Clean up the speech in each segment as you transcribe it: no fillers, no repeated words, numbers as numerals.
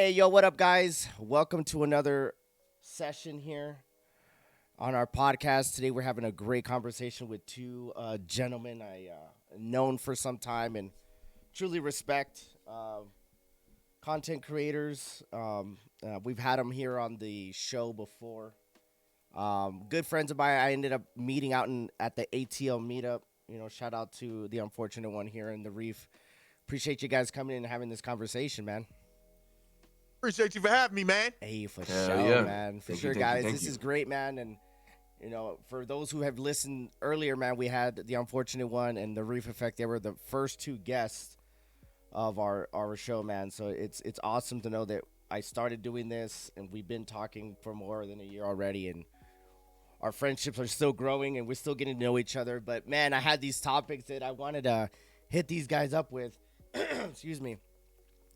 Hey, yo, what up, guys? Welcome to another session here on our podcast. Today, we're having a great conversation with two gentlemen I known for some time and truly respect. Content creators. We've had them here on the show before. Good friends of mine. I ended up meeting out at the ATL meetup. Shout out to the unfortunate one here in the Reef. Appreciate you guys coming in and having this conversation, man. Appreciate you for having me, man. Hey, for Hell sure, yeah. man. For Thank sure, you, thank you, guys. thank This you. is great, man. And for those who have listened earlier, man, we had the unfortunate one and the Reef Effect. They were the first two guests of our show, man. So it's awesome to know that I started doing this and we've been talking for more than a year already, and our friendships are still growing and we're still getting to know each other. But man, I had these topics that I wanted to hit these guys up with. Excuse me,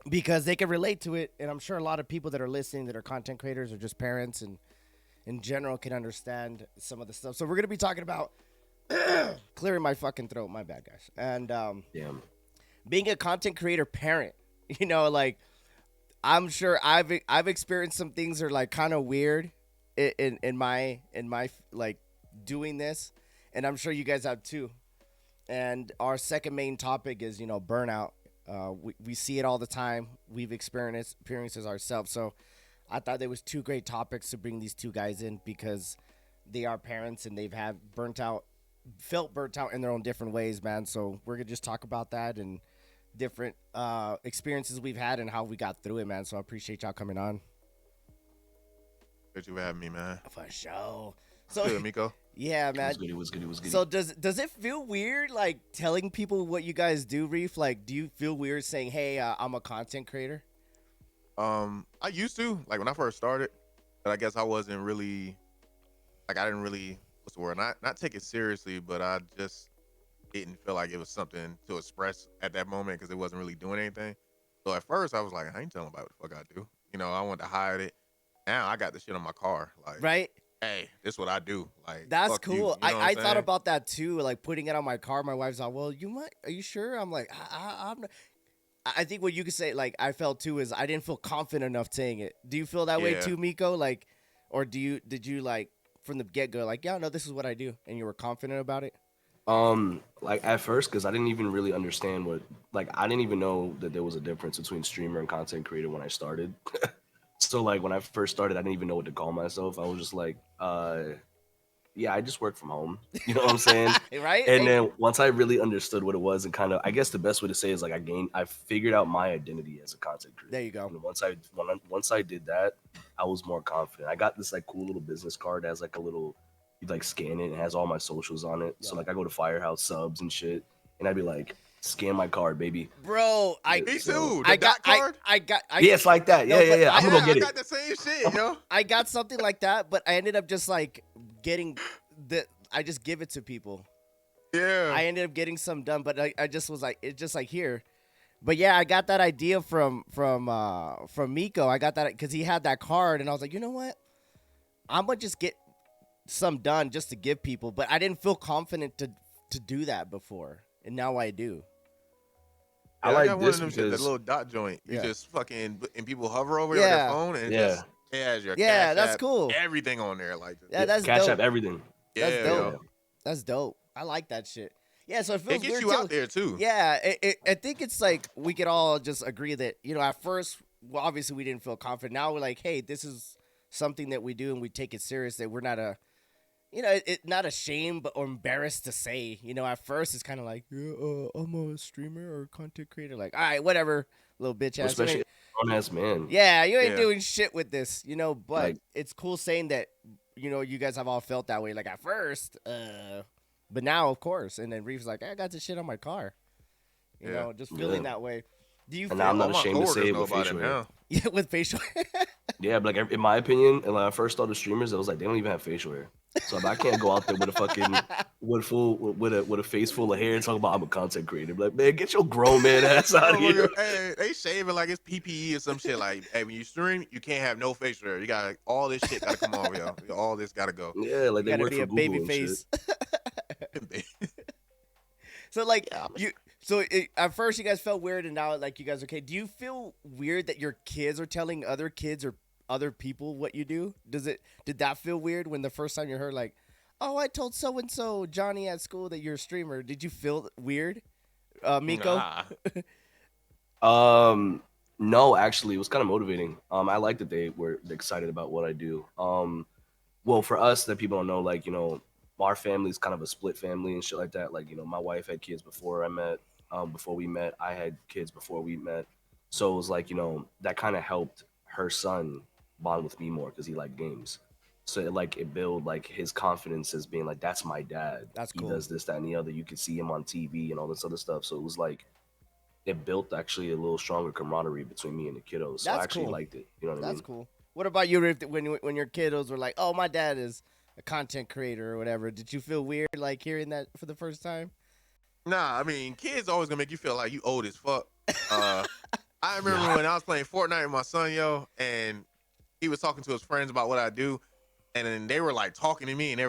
because they can relate to it, and I'm sure a lot of people that are listening that are content creators or just parents and in general can understand some of the stuff. So we're gonna be talking about clearing my fucking throat. My bad, guys. And Damn. being a content creator parent. Like I'm sure I've experienced some things that are like kind of weird in my like doing this, and I'm sure you guys have too. And our second main topic is burnout. We see it all the time. We've experiences ourselves. So I thought there was two great topics to bring these two guys in because they are parents and they've felt burnt out in their own different ways, man. So we're gonna just talk about that and different experiences we've had and how we got through it, man. So I appreciate y'all coming on. Appreciate you for having me, man. For sure. So Good, Miko. yeah, It man. was good. It was good. It was good. So does it feel weird like telling people what you guys do, Reef? Like, do you feel weird saying, "Hey, I'm a content creator"? I used to like when I first started, but I guess I wasn't really like I didn't really what's the word? Not take it seriously, but I just didn't feel like it was something to express at that moment because it wasn't really doing anything. So at first I was like, I ain't telling about what the fuck I do. I wanted to hide it. Now I got the shit on my car. Like, Right? hey, this what I do. Like, That's fuck you. cool. You know what I I'm thought saying? about that too, like putting it on my car. My wife's like, "Well, you might. Are you sure?" I'm like, I'm. Not. I think what you could say, like I felt too, is I didn't feel confident enough saying it. Do you feel that way Yeah. too, Miko? Like, or did you like from the get go, like, yeah, no, this is what I do, and you were confident about it? Like at first, because I didn't even really understand I didn't even know that there was a difference between streamer and content creator when I started. So like when I first started, I didn't even know what to call myself. I was just like, yeah, I just work from home. You know what I'm saying? Right? And then once I really understood what it was and kind of, I guess the best way to say is like I figured out my identity as a content creator. There you go. And once I did that, I was more confident. I got this like cool little business card that has like a little, you like scan it and it has all my socials on it. So Yeah. like I go to Firehouse subs and shit, and I'd be like, scan my card, baby. Bro, Me So- too. The I got, dot card? Yeah, it's like that. No, Yeah, yeah, but yeah. I'm yeah, gonna go get I it. got the same shit, yo. I got something like that, but I ended up just like getting I just give it to people. Yeah. I ended up getting some done, but I just was like, it's just like here. But yeah, I got that idea from Miko. I got that because he had that card, and I was like, you know what? I'm gonna just get some done just to give people. But I didn't feel confident to do that before, and now I do. I Yeah, like got one this of them shit, that because little dot joint. You Yeah. just fucking and people hover over it on Yeah. their phone and Yeah. it has your Yeah, Cash that's App, cool. everything on there. Like, Yeah, that's Cash dope. App everything. That's yeah, dope. yo. That's dope. I like that shit. Yeah, so it feels It gets weird you too. out there too. Yeah, I think it's like we could all just agree that at first, well, obviously we didn't feel confident. Now we're like, hey, this is something that we do and we take it serious. That we're not not ashamed or embarrassed to say. At first it's kind of like, yeah, I'm a streamer or content creator. Like, all right, whatever, little bitch ass. You Especially ain't- grown ass man. yeah, you ain't Yeah. doing shit with this, But Like- it's cool saying that. You guys have all felt that way. Like at first, but now, of course. And then Reef's like, I got this shit on my car. Yeah. Just feeling Yeah. that way. Do you And feel I'm not All my ashamed to say coworkers it know with about it facial hair. now. yeah, with facial Yeah, but like in my opinion, and when I first started streamers, it was like they don't even have facial hair. So if I can't go out there with a fucking with a face full of hair and talk about I'm a content creator, like man, get your grown man ass out of here. Hey, they shaving like it's PPE or some shit. Like, hey, when you stream, you can't have no facial hair. You got all this shit gotta come off, yo. All this gotta go. Yeah, like You they gotta work be for a Google baby and face. shit. So like Yeah, you So at first you guys felt weird, and now like you guys okay. Do you feel weird that your kids are telling other kids or other people what you do? Did that feel weird when the first time you heard like, oh, I told so and so Johnny at school that you're a streamer? Did you feel weird, Miko? Nah. No, actually, it was kind of motivating. I like that they were excited about what I do. Well, for us, that people don't know, like, our family is kind of a split family and shit like that. Like, my wife had kids before I met. Before we met, I had kids before we met. So it was like, that kind of helped her son bond with me more because he liked games. So it built like his confidence as being like, that's my dad. That's cool. He does this, that, and the other. You could see him on TV and all this other stuff. So it was like, it built actually a little stronger camaraderie between me and the kiddos. So That's I actually cool. liked it. You know what I mean? That's cool. What about you, Riff? When your kiddos were like, "Oh, my dad is a content creator or whatever," did you feel weird like hearing that for the first time? Nah, I mean, kids always gonna make you feel like you old as fuck. I remember when I was playing Fortnite with my son, yo, and he was talking to his friends about what I do, and then they were like talking to me, and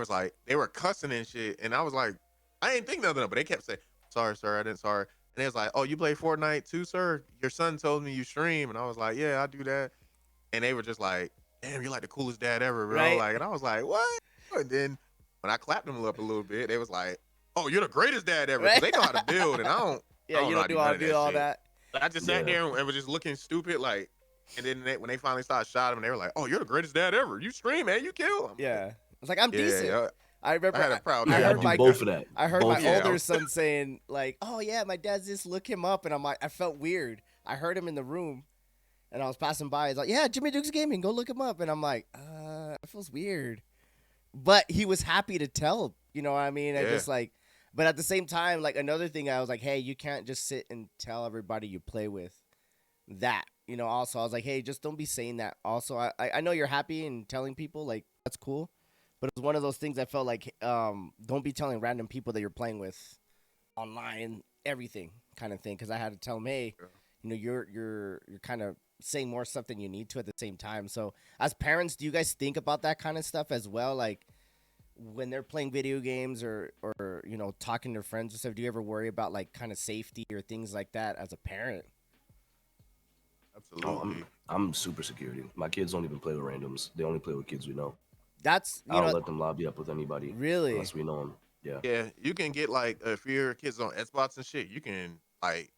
they were cussing and shit, and I was like, I ain't think nothing of it, but they kept saying, "Sorry, sir, I didn't. Sorry." And they was like, "Oh, you play Fortnite too, sir? Your son told me you stream," and I was like, "Yeah, I do that." And they were just like, "Damn, you're like the coolest dad ever, bro." Right. Like, and I was like, "What?" And then when I clapped them up a little bit, they was like, "Oh, you're the greatest dad ever." 'Cause Right. they know how to build, and I don't. Yeah, you know don't do none all of do all shit. that. I just sat there and was just looking stupid, like. And then when they finally started shouting, they were like, "Oh, you're the greatest dad ever. You stream, man. You kill." I'm Yeah, it's like I'm like, decent. yeah. I remember I had a proud I dad. Yeah, I heard do my both of that. I heard Both my of that. older son saying like, "Oh yeah, my dad's this. Look him up." And I'm like, I felt weird. I heard him in the room, and I was passing by. He's like, "Yeah, Jimmy Duke's Gaming. Go look him up." And I'm like, it feels weird. But he was happy to tell. You know what I mean? I Yeah. just like, but at the same time, like another thing, I was like, hey, you can't just sit and tell everybody you play with that. Also, I was like, hey, just don't be saying that. Also, I know you're happy and telling people like that's cool. But it was one of those things I felt like, don't be telling random people that you're playing with online, everything kind of thing. Because I had to tell them, hey, you're kind of saying more stuff than you need to at the same time. So as parents, do you guys think about that kind of stuff as well? Like when they're playing video games or talking to their friends and stuff, do you ever worry about like kind of safety or things like that as a parent? Absolutely. I'm super security. My kids don't even play with randoms. They only play with kids we know. That's I don't let them lobby up with anybody. Really? Unless we know them. Yeah. Yeah, you can get like if your kids on Xbox and shit, you can like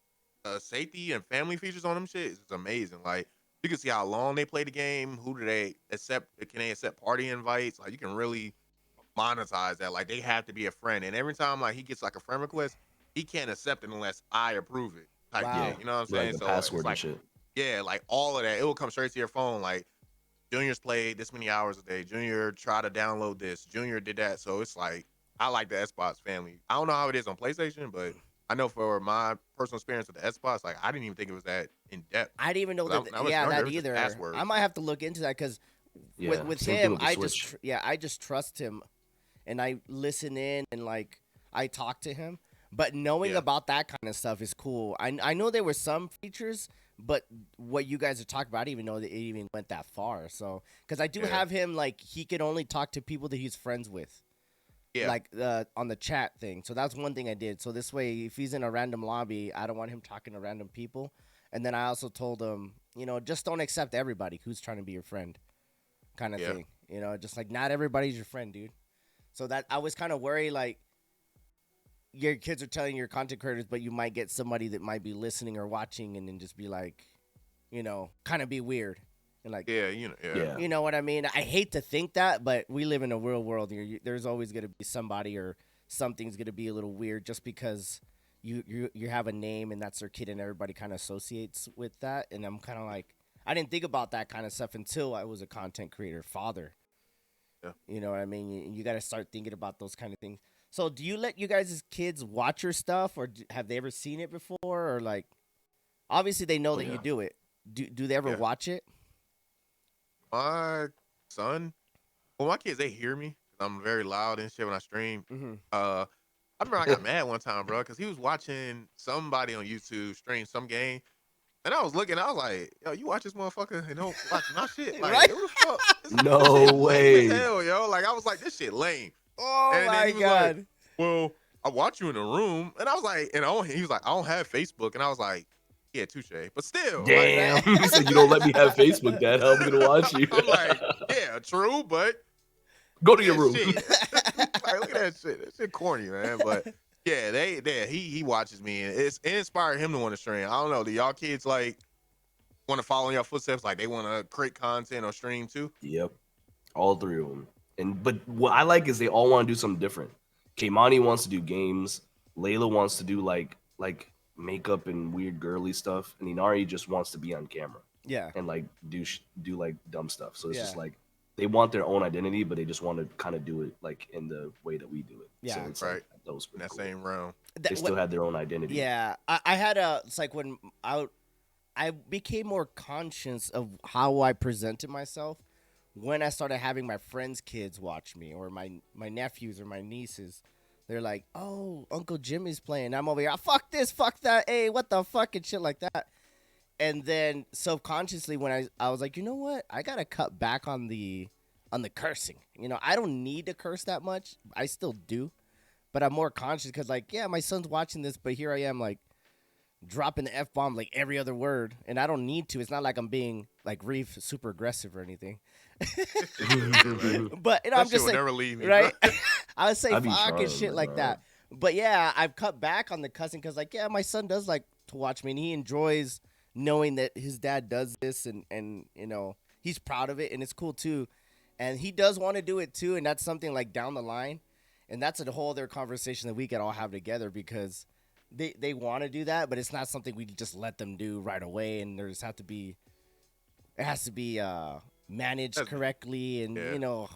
safety and family features on them shit is amazing. Like you can see how long they play the game, who do they accept, can they accept party invites? Like you can really monetize that. Like they have to be a friend, and every time like he gets like a friend request, he can't accept it unless I approve it. Type Wow. shit, you know what I'm Like saying? the So password it's like, and shit. yeah, like all of that, it will come straight to your phone. Like Junior's played this many hours a day. Junior tried to download this. Junior did that. So it's like I like the Xbox family. I don't know how it is on PlayStation, but I know for my personal experience with the Xbox, like I didn't even think it was that in depth. I didn't even know that. I was Yeah, younger, that it was just either. passwords. I might have to look into that because Yeah. with Same thing him, with the I Switch. I just trust him, and I listen in and like I talk to him. But knowing Yeah. about that kind of stuff is cool. I know there were some features, but what you guys are talking about, I didn't even know that it even went that far. So because I do Yeah. have him like he can only talk to people that he's friends with. Yeah. Like on the chat thing. So that's one thing I did. So this way, if he's in a random lobby, I don't want him talking to random people. And then I also told him, just don't accept everybody who's trying to be your friend, kind of Yeah. thing. Just like not everybody's your friend, dude. So that I was kind of worried, like your kids are telling your content creators, but you might get somebody that might be listening or watching, and then just be like, kind of be weird. And like, Yeah. Yeah. you know what I mean? I hate to think that, but we live in a real world here. There's always going to be somebody or something's going to be a little weird just because you have a name and that's their kid and everybody kind of associates with that. And I'm kind of like, I didn't think about that kind of stuff until I was a content creator, father. Yeah. You know what I mean? You got to start thinking about those kind of things. So do you let you guys' kids watch your stuff, or have they ever seen it before? Or like, obviously they know that you do it. Do they ever Yeah. watch it? My son, well, my kids, they hear me. I'm very loud and shit when I stream. Mm-hmm. I remember I got mad one time, bro, because he was watching somebody on YouTube stream some game. And I was looking, I was like, yo, you watch this motherfucker and don't watch my shit? Like, Right? who the fuck? This No shit lame way. as hell, yo. Like, I was like, this shit lame. Oh And then my he was god. like, well, I watch you in the room, and I was like, he was like, I don't have Facebook, and I was like, yeah, touche, but still, like, Damn. He said, you don't let me have Facebook, Dad. How am I going to watch you? I'm like, yeah, true, but Go to your yeah, room. shit. Like, look at that shit. That shit corny, man. But yeah, he watches me, and it inspired him to want to stream. I don't know. Do y'all kids like want to follow in your footsteps? Like they want to create content or stream too? Yep. All three of them. But what I like is they all want to do something different. Kaimani wants to do games. Layla wants to do like makeup and weird girly stuff, and Inari just wants to be on camera. Yeah. And like do like dumb stuff. So it's just Yeah. like they want their own identity, but they just want to kind of do it like in the way that we do it. Yeah. So it's Right. like those In that cool. same realm. They still had their own identity. Yeah, I had it's like when I became more conscious of how I presented myself when I started having my friends' kids watch me, or my nephews or my nieces. They're like, "Oh, Uncle Jimmy's playing." I'm over here, fuck this, fuck that, hey, what the fuck, and shit like that. And then subconsciously, when I was like, you know what, I gotta cut back on the cursing. You know, I don't need to curse that much. I still do, but I'm more conscious because, like, yeah, my son's watching this, but here I am, like, dropping the F-bomb like every other word, and I don't need to. It's not like I'm being like Rief, super aggressive or anything. But you know, I'm just will saying, never leave me, right? I would say I be fuck and trying, shit like bro. that. But yeah, I've cut back on the cussing because, like, yeah, my son does like to watch me, and he enjoys knowing that his dad does this, and you know, he's proud of it, and it's cool too. And he does want to do it too, and that's something like down the line, and that's a whole other conversation that we could all have together because they want to do that, but it's not something we just let them do right away, and there's have to be it has to be managed correctly, and Yeah. you know,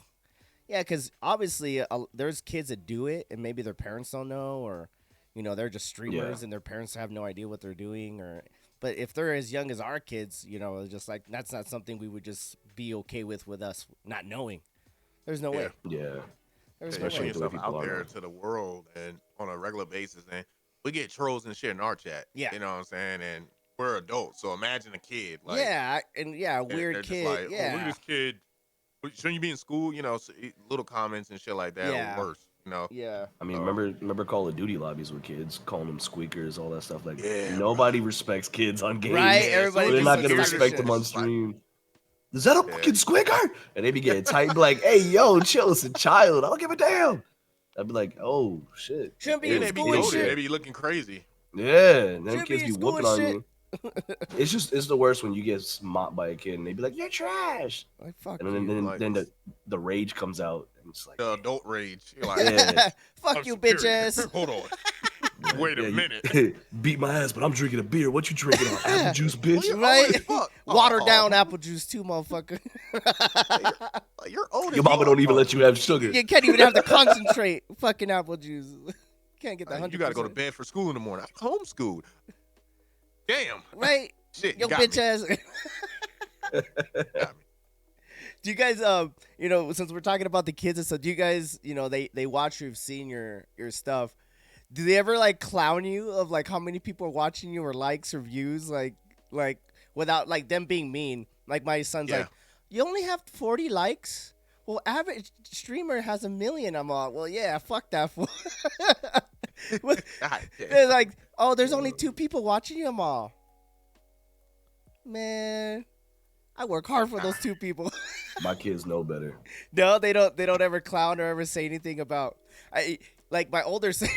yeah, because obviously there's kids that do it, and maybe their parents don't know, or you know, they're just streamers, and their parents have no idea what they're doing, or. But if they're as young as our kids, you know, it's just like that's not something we would just be okay with us not knowing. There's no way. Yeah. There's Yeah, no you put way. Especially- yourself the way people out are there now. to the world and on a regular basis, and we get trolls and shit in our chat. Yeah. You know what I'm saying? And we're adults, so imagine a kid. Like, Yeah, and yeah, they're weird just kid. like, oh, look yeah, at this kid. Shouldn't you be in school? You know, little comments and shit like that, Yeah. or worse. You know, yeah. I mean, remember Call of Duty lobbies with kids, calling them squeakers, all that stuff. Like, Yeah, nobody respects kids on games. Right, Yeah, everybody. So they're just not thinks gonna it's weird respect shit. them on It's like- stream. Is that a Yeah. fucking squeaker? And they be getting tight, be like, "Hey, yo, chill, it's a child. I don't give a damn." I'd be like, "Oh shit." Shouldn't be Hey, in Then they be school and goated. shit. They be looking crazy. Yeah, them Shouldn't be kids in be school whooping and on shit. you. It's the worst when you get mocked by a kid and they be like, "You're trash," Like fuck and you. Like- then the rage comes out and it's like, The adult rage. You're like, Yeah. Fuck I'm you, superior. bitch ass. Hold on. Wait a Yeah, minute. beat my ass, but I'm drinking a beer. What you drinking on? Apple juice, bitch. You're Right? old as fuck. Watered Oh, down apple juice too, motherfucker. You're old. Your as mama fuck. don't even let you have sugar. You can't even have to concentrate. Fucking apple juice. Can't get the 100%. You got to go to bed for school in the morning. I'm homeschooled. Damn. Right? Shit. Yo, You got bitch me. ass. Got me. Do you guys, you know, since we're talking about the kids and stuff, do you guys, you know, they watch you, have seen your stuff. Do they ever like clown you of like how many people are watching you or likes or views, like without like them being mean? Like my son's Yeah. like, you only have 40 likes. Well, average streamer has 1 million. I'm all, well, yeah, fuck that fool. God damn. They're like, oh, there's only 2 people watching you. I'm all, man, I work hard for those 2 people. My kids know better. No, they don't. They don't ever clown or ever say anything about. Like my older son.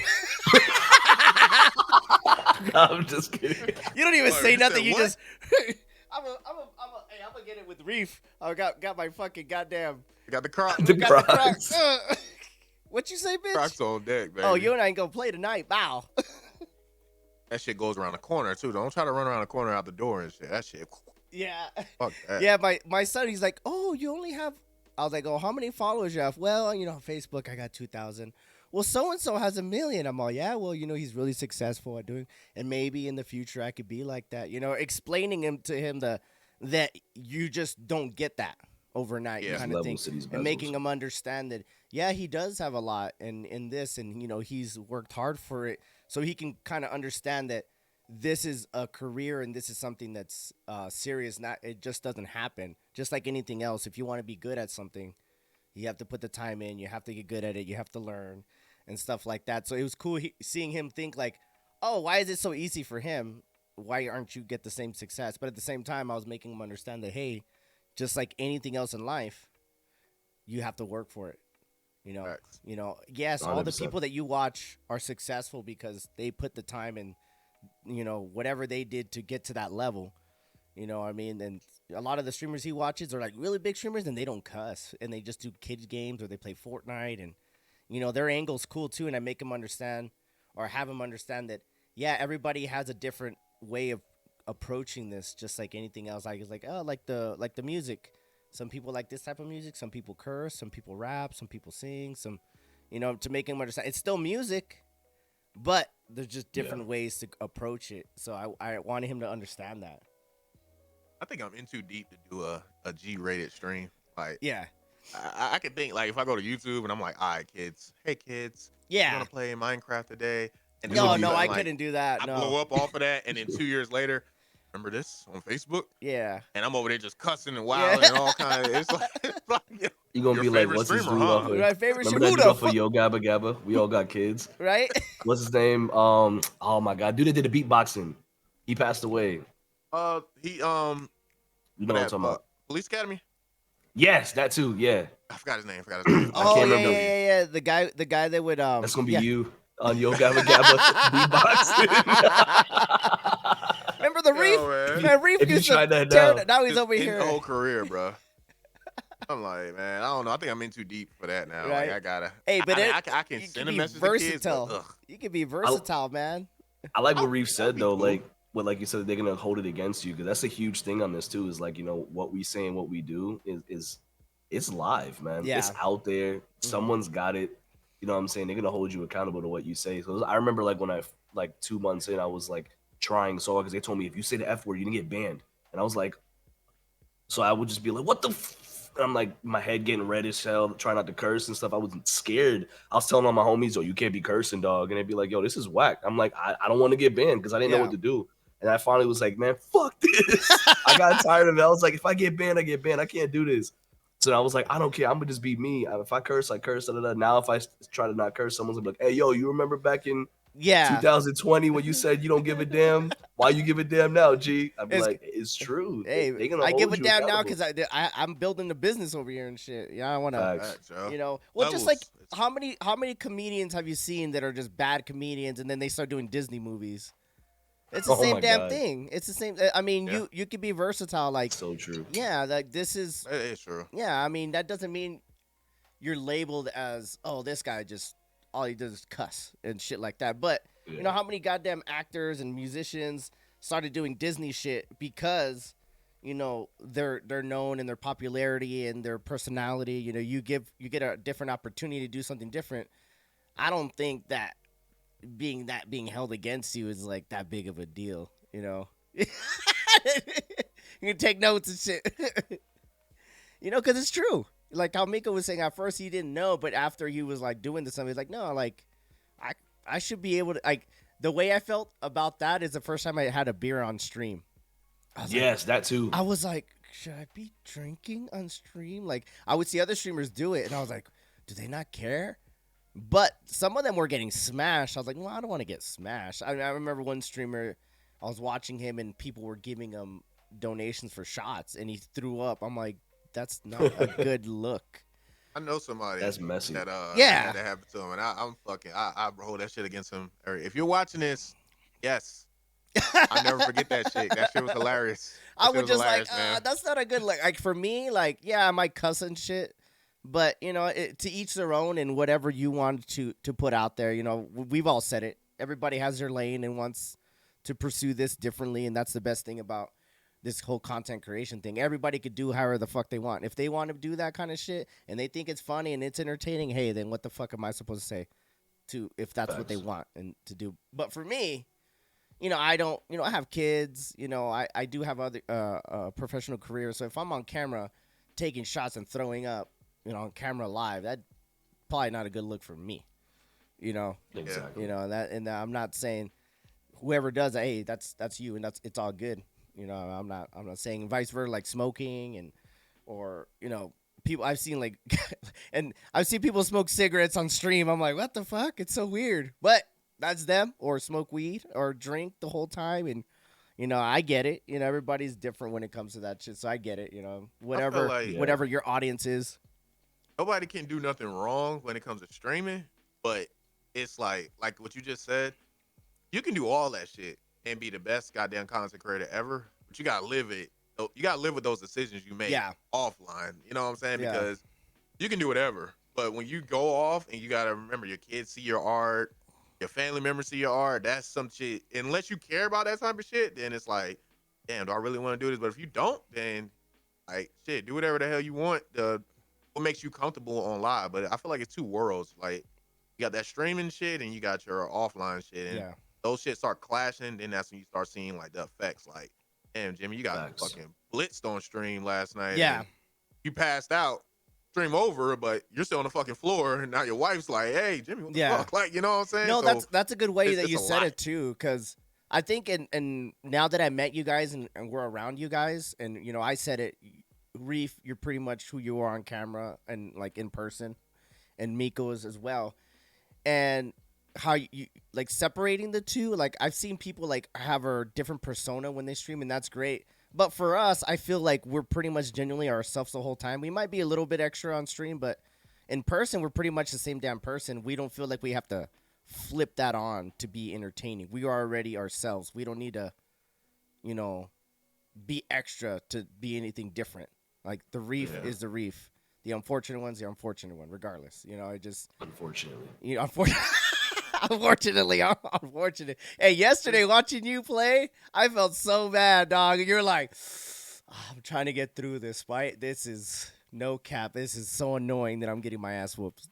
I'm just kidding. You don't even Wait, say you nothing. said You what? just. I'm gonna get it with Rief. I got my fucking goddamn. You got the Crocs. The Got the Crocs. Crocs. What you say, bitch? Crocs on deck, baby. Oh, you and I ain't gonna play tonight. Bow. That shit goes around the corner too. Don't try to run around the corner out the door and shit. That shit. Yeah. Fuck that. Yeah. My son. He's like, oh, you only have. I was like, oh, how many followers you have? Well, you know, on Facebook I got 2,000. Well, so and so has 1 million. I'm all, yeah. Well, you know, he's really successful at doing, and maybe in the future I could be like that. You know, explaining to him that you just don't get that overnight Yeah. kind of thing, Levels to these and making bezels. him understand that yeah, he does have a lot and in this, and you know, he's worked hard for it, so he can kind of understand that this is a career and this is something that's serious. Not it just doesn't happen. Just like anything else, if you want to be good at something, you have to put the time in. You have to get good at it. You have to learn. and stuff like that. So it was cool seeing him think like, oh, why is it so easy for him? Why aren't you get the same success? But at the same time, I was making him understand that, hey, just like anything else in life, you have to work for it. Facts. Yes, all the 100%. people that you watch are successful because they put the time and whatever they did to get to that level. You know what I mean? And a lot of the streamers he watches are like really big streamers and they don't cuss and they just do kids games or they play Fortnite and their angle's cool too, and I make him understand or have him understand that yeah, everybody has a different way of approaching this just like anything else. Like it's like, oh, like the music. Some people like this type of music, some people curse, some people rap, some people sing, some to make him understand it's still music, but there's just different ways to approach it. So I wanted him to understand that. I think I'm in too deep to do a G-rated stream. Like, Yeah. I can think like if I go to YouTube and I'm like, all right, kids, hey kids, Yeah. you want to play Minecraft today? And No, all of a no, sudden, I like, couldn't do that. I No. blow up off of that, and then 2 years later, remember this on Facebook? Yeah. And I'm over there just cussing and wilding and all kind of. It's like You gonna your be like, favorite what's his streamer, dude huh? off of? My favorite Remember that who dude the off of Yo Gabba Gabba? We all got kids. right? What's his name? Oh my god, dude that did the beatboxing. He passed away. He You know what I'm talking about? Police Academy. Yes, that too. Yeah, I forgot his name. I Oh can't yeah, remember. yeah. The guy that would that's gonna be yeah. you on Yo Gabba Gabba beatboxing. Remember the Reef? Yo, man. Man, Reef If you used to tried that tear now. it. Now he's Just over end here. the whole career, bro. I'm like, man, I don't know. I think I'm in too deep for that now. Right. Like, I gotta. Hey, but I can you send can a be message to kids. versatile. But, You can be versatile, man. I like what Reef said be though, cool. like you said, they're gonna hold it against you because that's a huge thing on this too. Is like what we say and what we do is it's live, man. Yeah. It's out there. Someone's got it. You know what I'm saying? They're gonna hold you accountable to what you say. So I remember like when I 2 months in, I was like trying so hard because they told me if you say the F word, you're gonna get banned, and I was like, so I would just be like, what the. And I'm like, my head getting red as hell, trying not to curse and stuff. I was scared. I was telling all my homies, yo, you can't be cursing, dog. And they'd be like, yo, this is whack. I'm like, I don't want to get banned because I didn't know Yeah. what to do. And I finally was like, man, fuck this. I got tired of it. I was like, if I get banned, I get banned. I can't do this. So I was like, I don't care. I'm going to just be me. If I curse, I curse. Da, da, da. Now if I try to not curse, someone's going to be like, hey, yo, you remember back in Yeah. 2020 when you said you don't give a damn? Why you give a damn now, G? I'd be It's- like, it's true. Hey, They're gonna I give hold a you damn now accountable. because I'm building a business over here and shit. Yeah, I want to. Facts. Facts, yo. Well, just like Levels. how many comedians have you seen that are just bad comedians and then they start doing Disney movies? It's the Oh same my damn God. thing. It's the same. I mean, Yeah. you could be versatile. Like, So true. yeah, like this is. It is true. Yeah, I mean that doesn't mean you're labeled as this guy just all he does is cuss and shit like that. But you know Yeah. how many goddamn actors and musicians started doing Disney shit because they're known in their popularity and their personality. You get a different opportunity to do something different. I don't think that being held against you is like that big of a deal. You can take notes and shit. Because it's true. Like how Mika was saying, at first he didn't know, but after he was like doing this, he's like, no, like I should be able to. Like the way I felt about that is the first time I had a beer on stream. I was Yes, that too. I was like, should I be drinking on stream? Like I would see other streamers do it, and I was like, do they not care? But some of them were getting smashed. I was like, well, I don't want to get smashed. I remember one streamer, I was watching him, and people were giving him donations for shots, and he threw up. I'm like, that's not a good look. I know somebody That's messy. that Yeah. that happened to him, and I'm fucking I hold that shit against him. If you're watching this, yes, I never forget that shit. That shit was hilarious. I That shit would was just like, hilarious, man. that's not a good look. Like for me, like, yeah, I might cuss and shit, but to each their own, and whatever you want to put out there. We've all said it. Everybody has their lane and wants to pursue this differently, and that's the best thing about this whole content creation thing. Everybody could do however the fuck they want. If they want to do that kind of shit and they think it's funny and it's entertaining, hey, then what the fuck am I supposed to say if that's what they Facts. want and to do? But for me, I don't, I have kids, I do have other professional careers. So if I'm on camera taking shots and throwing up, on camera live, that's probably not a good look for me, Exactly. and I'm not saying whoever does that, hey, that's you, and it's all good. I'm not saying vice versa, like smoking or people I've seen like, and I've seen people smoke cigarettes on stream. I'm like, what the fuck? It's so weird. But that's them, or smoke weed, or drink the whole time, and I get it. Everybody's different when it comes to that shit, so I get it. I feel Whatever, like whatever your audience is. nobody can do nothing wrong when it comes to streaming, but it's like what you just said. You can do all that shit and be the best goddamn content creator ever, but you gotta live it. You gotta live with those decisions you make Yeah. offline. You know what I'm saying? Yeah. Because you can do whatever, but when you go off and you gotta remember your kids see your art, your family members see your art, that's some shit. Unless you care about that type of shit, then it's like, damn, do I really want to do this? But if you don't, then like shit, do whatever the hell you want. What makes you comfortable on live. But I feel like it's two worlds. Like you got that streaming shit and you got your offline shit. And Yeah. those shit start clashing, then that's when you start seeing like the effects. Like, damn, Jimmy, you got Facts. fucking blitzed on stream last night. Yeah. and you passed out. Stream over, but you're still on the fucking floor, and now your wife's like, "Hey, Jimmy, what the Yeah. fuck?" Like, you know what I'm saying? No, So, that's a good way that it's you a said lot. it too, because I think and now that I met you guys and we're around you guys, and I said it, Reef, you're pretty much who you are on camera and like in person, and Miko is as well, and how you like separating the two. Like I've seen people like have a different persona when they stream, and that's great. But for us, I feel like we're pretty much genuinely ourselves the whole time. We might be a little bit extra on stream, but in person, we're pretty much the same damn person. We don't feel like we have to flip that on to be entertaining. We are already ourselves. We don't need to, be extra to be anything different. Like the Reef Yeah. is the Reef. The unfortunate one's the unfortunate one, regardless. I just, Unfortunately. unfortunately, unfortunate. Hey, yesterday watching you play, I felt so bad, dog. And you're like, I'm trying to get through this fight. This is no cap. This is so annoying that I'm getting my ass whooped.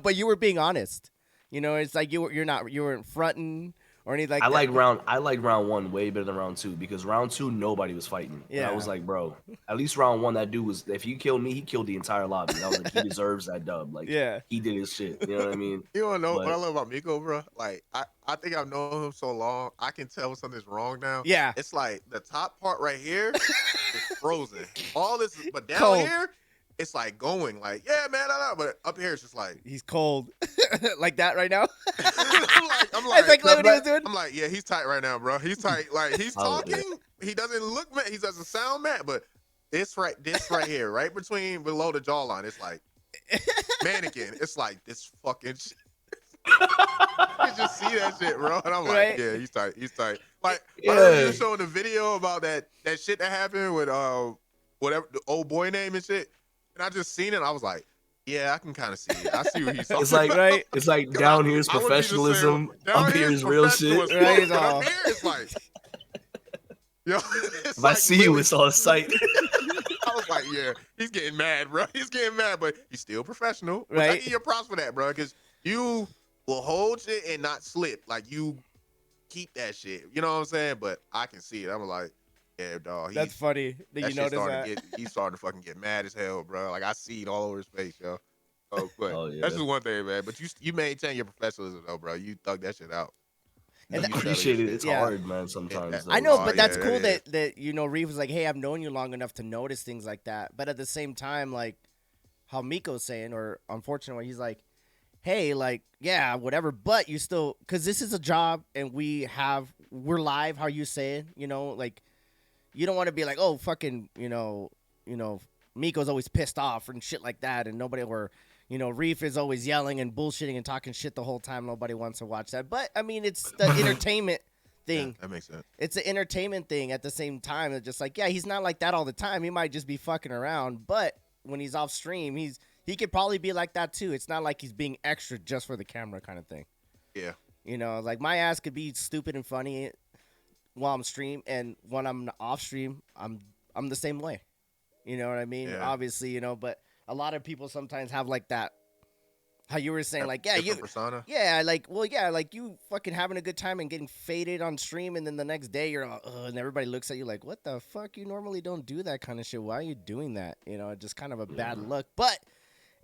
But you were being honest. It's like you weren't fronting or anything like I that. like round one way better than round two because round two nobody was fighting. And I Yeah. was like, bro, at least round one that dude was. If you killed me, he killed the entire lobby. And I was like, he deserves that dub. Like, Yeah. he did his shit. You know what I mean? You wanna know what I But- love about Miko, bro? Like, I think I've known him so long, I can tell when something's wrong now. Yeah. It's like the top part right here is frozen. All this, but down Cold. here, it's like going, like, yeah, man, but up here, it's just like, He's cold. Like that right now. I'm like, It's like what he was doing. I'm like, yeah, he's tight right now, bro. He's tight. Like he's Oh, yeah. talking. He doesn't look mad. He doesn't sound mad. But this right here, right below the jawline, it's like mannequin. It's like this fucking shit. You just see that shit, bro. And I'm like, Right. yeah, he's tight. He's tight. Like, Yeah. I remember you showing the video about that shit that happened with whatever the old boy name and shit. And I just seen it. I was like, yeah, I can kind of see it. I see what he's talking It's like about. Right. It's like down here is I would be the same. professionalism. Down Up here here is real shit. professional as Right, fuck, it's but all- up here it's like, yo, it's If I like see you, literally- it's on sight. I was like, yeah, he's getting mad, bro. He's getting mad, but he's still professional. Which I Right. give you props for that, bro, because you will hold shit and not slip. Like you keep that shit. You know what I'm saying? But I can see it. I'm like, yeah, dog. That's funny that that you shit noticed starting that. to get. He's starting to fucking get mad as hell, bro. Like I see it all over his face, yo. Oh, but Oh, yeah. that's just one thing, man. But you maintain your professionalism, though, bro. You thug that shit out. And I that- appreciate it. It's Yeah. hard, man. Sometimes. Yeah. I though. know, Oh, but that's yeah, cool that that Reef was like, hey, I've known you long enough to notice things like that. But at the same time, like how Miko's saying, or unfortunately, he's like, hey, like, yeah, whatever, but you still, because this is a job and we're live, how you say it, like, you don't want to be like, oh, fucking, Miko's always pissed off and shit like that, and nobody, or, Reef is always yelling and bullshitting and talking shit the whole time. Nobody wants to watch that. But, I mean, it's the entertainment thing. Yeah, that makes sense. It's an entertainment thing at the same time. It's just like, yeah, he's not like that all the time. He might just be fucking around. But when he's off stream, he could probably be like that too. It's not like he's being extra just for the camera kind of thing. Yeah. Like my ass could be stupid and funny while I'm stream, and when I'm off stream, I'm the same way. You know what I mean? Yeah. Obviously, but a lot of people sometimes have like that. How you were saying, like, yeah, Different persona. yeah, like, well, yeah, like you fucking having a good time and getting faded on stream, and then the next day you're like, ugh, and everybody looks at you like, what the fuck? You normally don't do that kind of shit. Why are you doing that? It's just kind of a bad look. But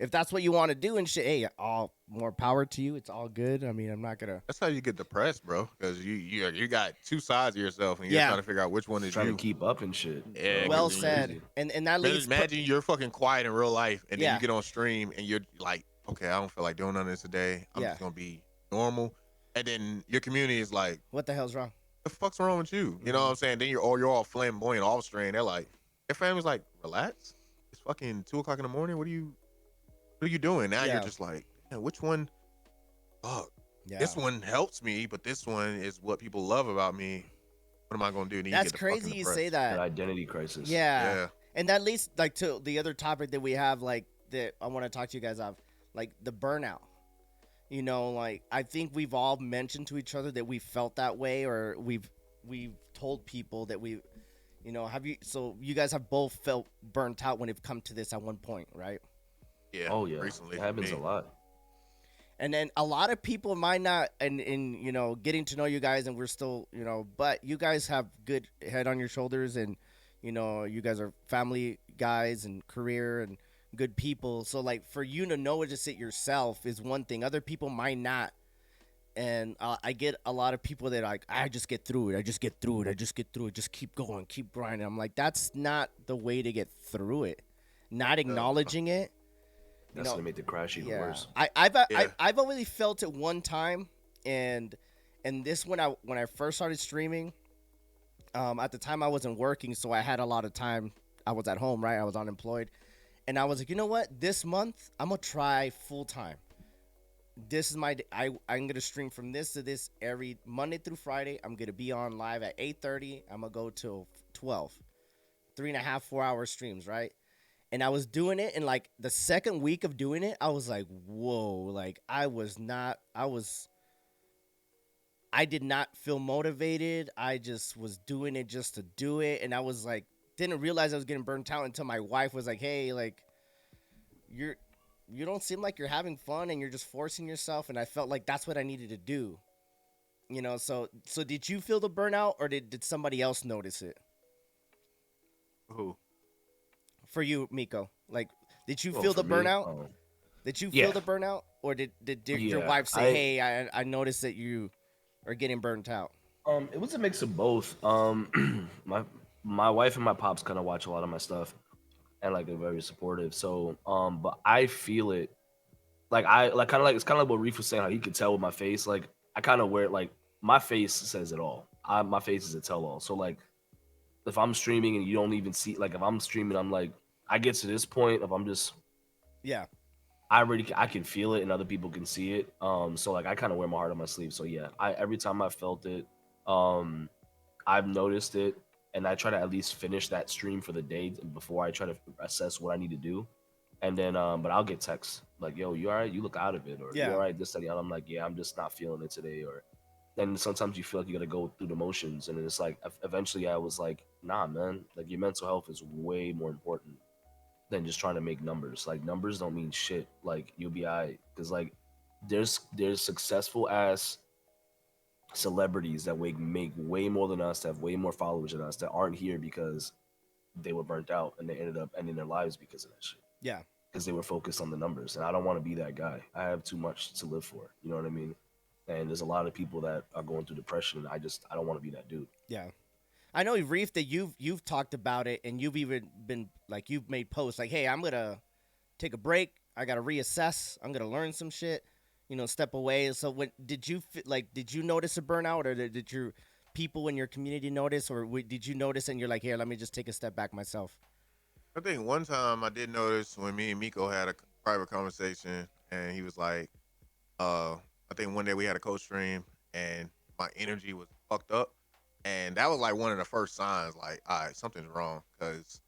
if that's what you want to do and shit, hey, all more power to you. It's all good. I mean, I'm not gonna. That's how you get depressed, bro. Because you got two sides of yourself, and you're Yeah. trying to figure out which one is Trying to you. keep up and shit. Yeah, Well cause said. And that leads. imagine you're fucking quiet in real life, and then Yeah. you get on stream, and you're like, okay, I don't feel like doing none of this today. I'm Yeah. just gonna be normal. And then your community is like, What the hell's wrong? the fuck's wrong with you? You know what I'm saying? Then you're all flamboyant, all strained. They're like, your family's like, relax. It's fucking 2:00 in the morning. What are you doing? Now Yeah. you're just like, man, which one? Fuck. Yeah. This one helps me, but this one is what people love about me. What am I gonna do? Then you That's get fucking crazy you depressed. say That that. identity crisis. Yeah. Yeah. And that leads like to the other topic that we have, like that I want to talk to you guys of, like the burnout. You know, like I think we've all mentioned to each other that we felt that way, or we've told people that we, you know, have you? So you guys have both felt burnt out when it come to this at one point, right? Yeah. Oh yeah. Recently, It for happens me. a lot. And then a lot of people might not, and you know, getting to know you guys, and we're still, you know, but you guys have good head on your shoulders, and you know, you guys are family guys and career and good people. So like for you to know just it yourself is one thing. Other people might not. And I get a lot of people that are like, I just get through it. I just get through it. I just get through it. Just keep going, keep grinding. I'm like, that's not the way to get through it. Not acknowledging it. That's know, gonna make the crash even worse. I've only felt it one time, and this when I first started streaming. At the time I wasn't working, so I had a lot of time. I was at home, right? I was unemployed, and I was like, you know what? This month I'm gonna try full time. This is my I'm gonna stream from this to this every Monday through Friday. I'm gonna be on live at 8:30. I'm gonna go till 12. 3.5, 4 hour streams, right? And I was doing it, and like the second week of doing it, I was like, whoa, like I did not feel motivated. I just was doing it just to do it. And I was like, didn't realize I was getting burnt out until my wife was like, hey, like you don't seem like you're having fun and you're just forcing yourself. And I felt like that's what I needed to do. You know, so did you feel the burnout, or did somebody else notice it? Who? For you, Miko? Like, did you Well, feel the for me, burnout? Did you yeah. feel the burnout? Or did your Yeah, wife say, hey, I noticed that you are getting burnt out? It was a mix of both. My wife and my pops kind of watch a lot of my stuff, and like they're very supportive. So, but I feel it. Like it's kind of like what Reef was saying, how he could tell with my face. Like I kind of wear it. Like my face says it all. My face is a tell all. So like, if I'm streaming and you don't even see, like if I'm streaming, I'm like, I get to this point, if I'm just, Yeah. I can feel it and other people can see it. So like I kind of wear my heart on my sleeve. So yeah, every time I felt it, I've noticed it, and I try to at least finish that stream for the day before I try to assess what I need to do. And then, but I'll get texts like, "Yo, you all right? You look out of it," or Yeah. "You all right?" This and the other. I'm like, "Yeah, I'm just not feeling it today." Or then sometimes you feel like you got to go through the motions, and then it's like eventually I was like, "Nah, man. Like your mental health is way more important than just trying to make numbers. Like numbers don't mean shit. Like you'll be alright, because like there's successful ass celebrities that make way more than us, that have way more followers than us, that aren't here because they were burnt out and they ended up ending their lives because of that shit. Yeah. Because they were focused on the numbers, and I don't want to be that guy. I have too much to live for. You know what I mean? And there's a lot of people that are going through depression, and I don't want to be that dude. Yeah. I know, Reef, that you've talked about it, and you've even been like, you've made posts like, hey, I'm gonna take a break. I gotta reassess. I'm gonna learn some shit. You know, step away. So when did you notice a burnout, or did your people in your community notice, or did you notice and you're like, here, let me just take a step back myself? I think one time I did notice when me and Miko had a private conversation, and he was like, I think one day we had a co-stream, and my energy was fucked up. And that was like one of the first signs, like, all right, something's wrong, because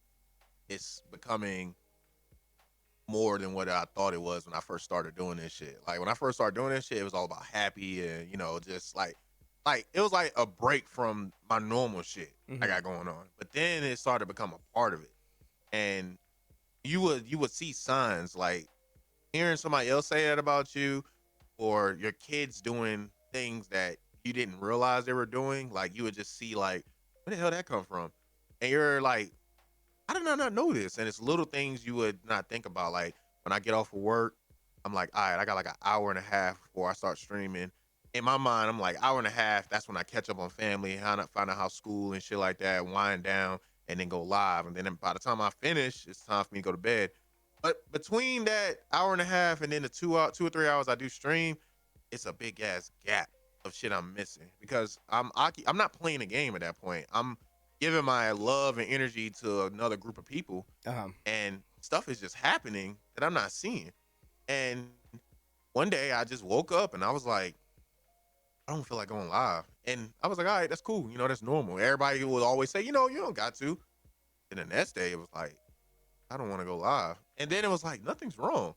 it's becoming more than what I thought it was when I first started doing this shit. Like when I first started doing this shit, it was all about happy and, you know, just like it was like a break from my normal shit I got going on. But then it started to become a part of it. And you would see signs like hearing somebody else say that about you, or your kids doing things that you didn't realize they were doing. Like you would just see like, where the hell that come from? And you're like, how did I not know this? And it's little things you would not think about. Like when I get off of work, I'm like, all right, I got like an hour and a half before I start streaming. In my mind, I'm like, hour and a half. That's when I catch up on family, find out how school and shit like that, wind down, and then go live. And then by the time I finish, it's time for me to go to bed. But between that hour and a half and then the 2 or 3 hours I do stream, it's a big ass gap of shit I'm missing because I'm not playing a game at that point. I'm giving my love and energy to another group of people, Uh-huh. and stuff is just happening that I'm not seeing. And one day I just woke up and I was like, I don't feel like going live. And I was like, all right, that's cool. That's normal. Everybody would always say, you don't got to. And the next day it was like, I don't want to go live. And then it was like, nothing's wrong.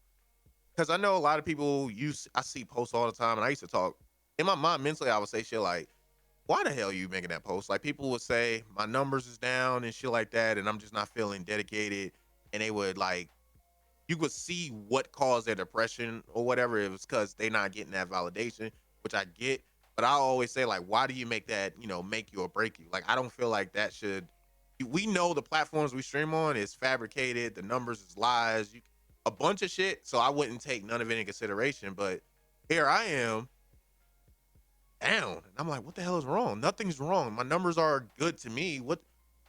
Because I know a lot of people I see posts all the time, and I used to talk in my mind mentally. I would say shit like, "Why the hell are you making that post?" Like people would say my numbers is down and shit like that, and I'm just not feeling dedicated. And they would like, you could see what caused their depression or whatever. It was because they not getting that validation, which I get. But I always say like, why do you make that make you or break you? Like I don't feel like that should. We know the platforms we stream on is fabricated. The numbers is lies. A bunch of shit. So I wouldn't take none of it in consideration. But here I am down, and I'm like, what the hell is wrong? Nothing's wrong. My numbers are good to me. What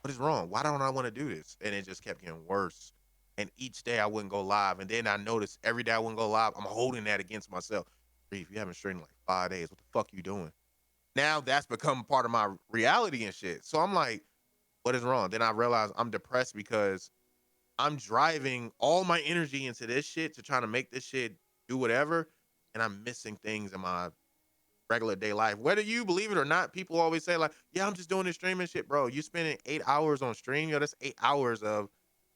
is wrong? Why don't I want to do this? And it just kept getting worse. And each day I wouldn't go live. And then I noticed every day I wouldn't go live, I'm holding that against myself. Reef, you haven't streamed in like 5 days. What the fuck you doing? Now that's become part of my reality and shit. So I'm like, what is wrong? Then I realized I'm depressed because I'm driving all my energy into this shit to try to make this shit do whatever, and I'm missing things in my regular day life. Whether you believe it or not, people always say like, "Yeah, I'm just doing this streaming shit, bro." You spending 8 hours on stream, that's 8 hours of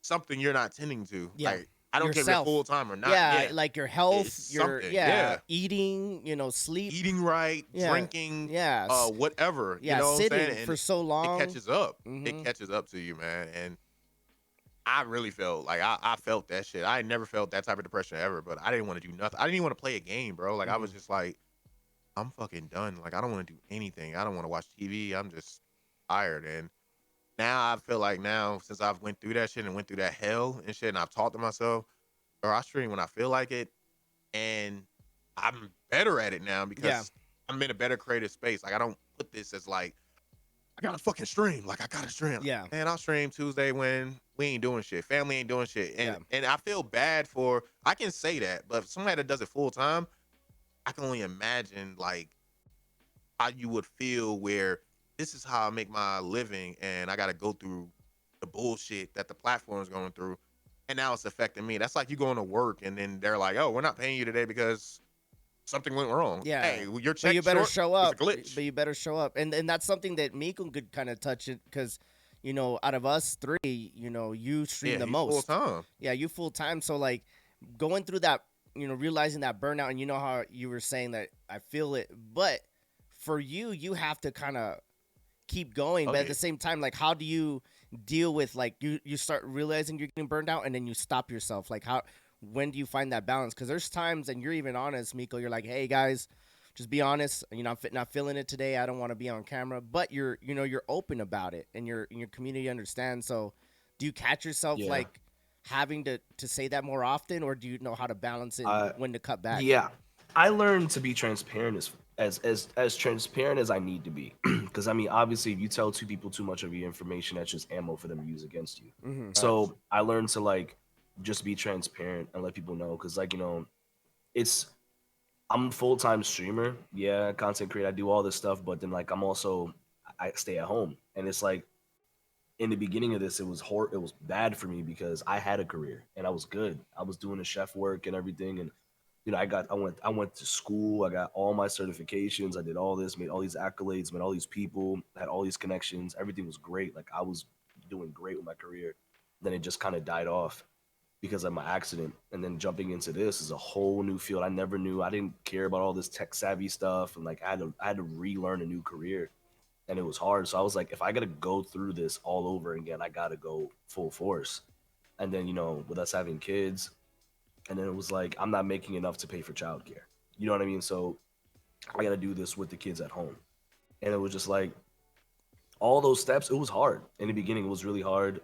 something you're not tending to. Yeah. Like, I don't care if you're Yourself. full time or not. Yeah, Yeah, like your it's health, your something. yeah, Yeah, eating, sleep. eating right, Yeah. drinking, Yeah. whatever. You Yeah, know what I'm sitting saying? for And so it long. catches up. It Mhm. catches up to you, man. And I really felt like I felt that shit. I had never felt that type of depression ever, but I didn't want to do nothing. I didn't even want to play a game, bro. Like I was Mhm. just like, I'm fucking done. Like I don't want to do anything. I don't want to watch TV. I'm just tired. And now I feel like now since I've went through that shit and went through that hell and shit, and I've talked to myself, or I stream when I feel like it, and I'm better at it now Yeah. because I'm in a better creative space. Like I don't put this as like I gotta fucking stream. Like I gotta stream. Yeah. Man, I'll stream Tuesday when we ain't doing shit. Family ain't doing shit. And Yeah. and I feel bad for I can say that, but if somebody that does it full time, I can only imagine like how you would feel where this is how I make my living and I gotta go through the bullshit that the platform is going through. And now it's affecting me. That's like you going to work and then they're like, oh, we're not paying you today because something went wrong. Yeah. Hey, your But check you better short. show It's a up. glitch. But you better show up. And that's something that Miko could kind of touch it because, out of us three, you stream Yeah, the he's full most. time. Yeah, you full time. So like going through that, realizing that burnout, and you know how you were saying that I feel it, but for you, you have to kind of keep going. Oh But at yeah. the same time, like how do you deal with like you start realizing you're getting burned out, and then you stop yourself? Like how when do you find that balance? Because there's times, and you're even honest, Miko. You're like, hey guys, just be honest. I'm not feeling it today. I don't want to be on camera, but you're open about it, and your community understands. So, do you catch yourself Yeah. like having to say that more often, or do you know how to balance it and Uh, when to cut back? yeah. I learned to be transparent as transparent as I need to be. Because I mean, obviously, if you tell two people too much of your information, that's just ammo for them to use against you. Mm-hmm. Facts. So I learned to like just be transparent and let people know. Because like it's I'm a full time streamer. Yeah, content creator. I do all this stuff, but then like I stay at home, and it's like in the beginning of this, it was bad for me because I had a career and I was good. I was doing the chef work and everything, and I went to school. I got all my certifications. I did all this, made all these accolades, met all these people, had all these connections. Everything was great. Like I was doing great with my career. Then it just kind of died off because of my accident. And then jumping into this is a whole new field. I never knew. I didn't care about all this tech savvy stuff, and like I had to relearn a new career, and it was hard. So I was like, if I gotta go through this all over again, I gotta go full force. And then with us having kids, and then it was like I'm not making enough to pay for childcare. You know what I mean? So I gotta do this with the kids at home, and it was just like all those steps. It was hard in the beginning. It was really hard.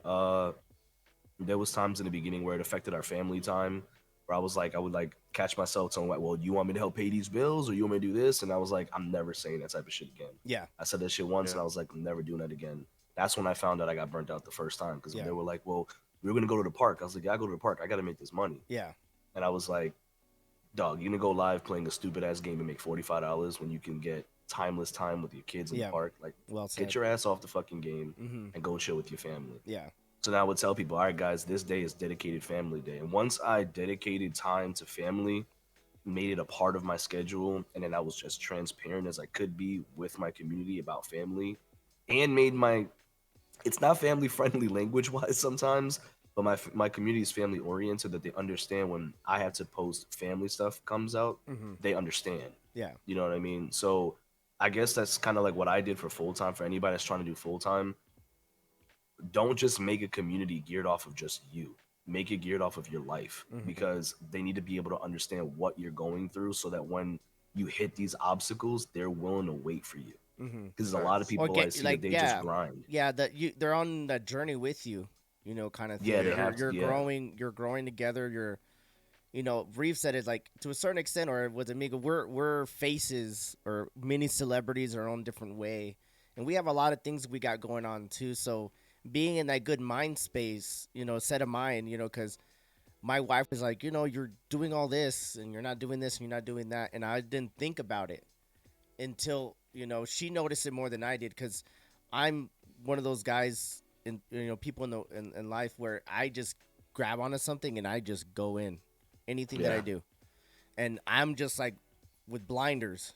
There was times in the beginning where it affected our family time. where I was like, I would like catch myself telling like, well, you want me to help pay these bills or you want me to do this? And I was like, I'm never saying that type of shit again. Yeah. I said that shit once Yeah. and I was like, I'm never doing that again. That's when I found out I got burnt out the first time because Yeah. they were like, well, we were going to go to the park. I was like, yeah, I go to the park. I got to make this money. Yeah. And I was like, dog, you gonna go live playing a stupid ass game and make $45 when you can get timeless time with your kids in Yeah. the park? Like, Well said. get your ass off the fucking game Mm-hmm. and go chill with your family. Yeah. So now I would tell people, all right, guys, this day is dedicated family day. And once I dedicated time to family, made it a part of my schedule, and then I was just transparent as I could be with my community about family, and made it's not family friendly language wise sometimes, but my community is family oriented, that they understand when I have to post family stuff comes out, Mm-hmm. they understand. Yeah. You know what I mean? So I guess that's kind of like what I did for full time. For anybody that's trying to do full time, don't just make a community geared off of just you. Make it geared off of your life, Mhm. because they need to be able to understand what you're going through so that when you hit these obstacles, they're willing to wait for you. Mm-hmm. Because there's a lot of people I see that they just grind. Yeah, they're on that journey with you, kind of thing. Yeah, they you're, have to, you're yeah. growing together. Reef said it like to a certain extent, or with Amigo, we're faces or mini celebrities our own different way, and we have a lot of things we got going on too. So being in that good mind space, set of mind, because my wife was like, you're doing all this and you're not doing this and you're not doing that, and I didn't think about it until she noticed it more than I did, because I'm one of those guys in people in life where I just grab onto something and I just go in anything that I Yeah. do, and I'm just like with blinders.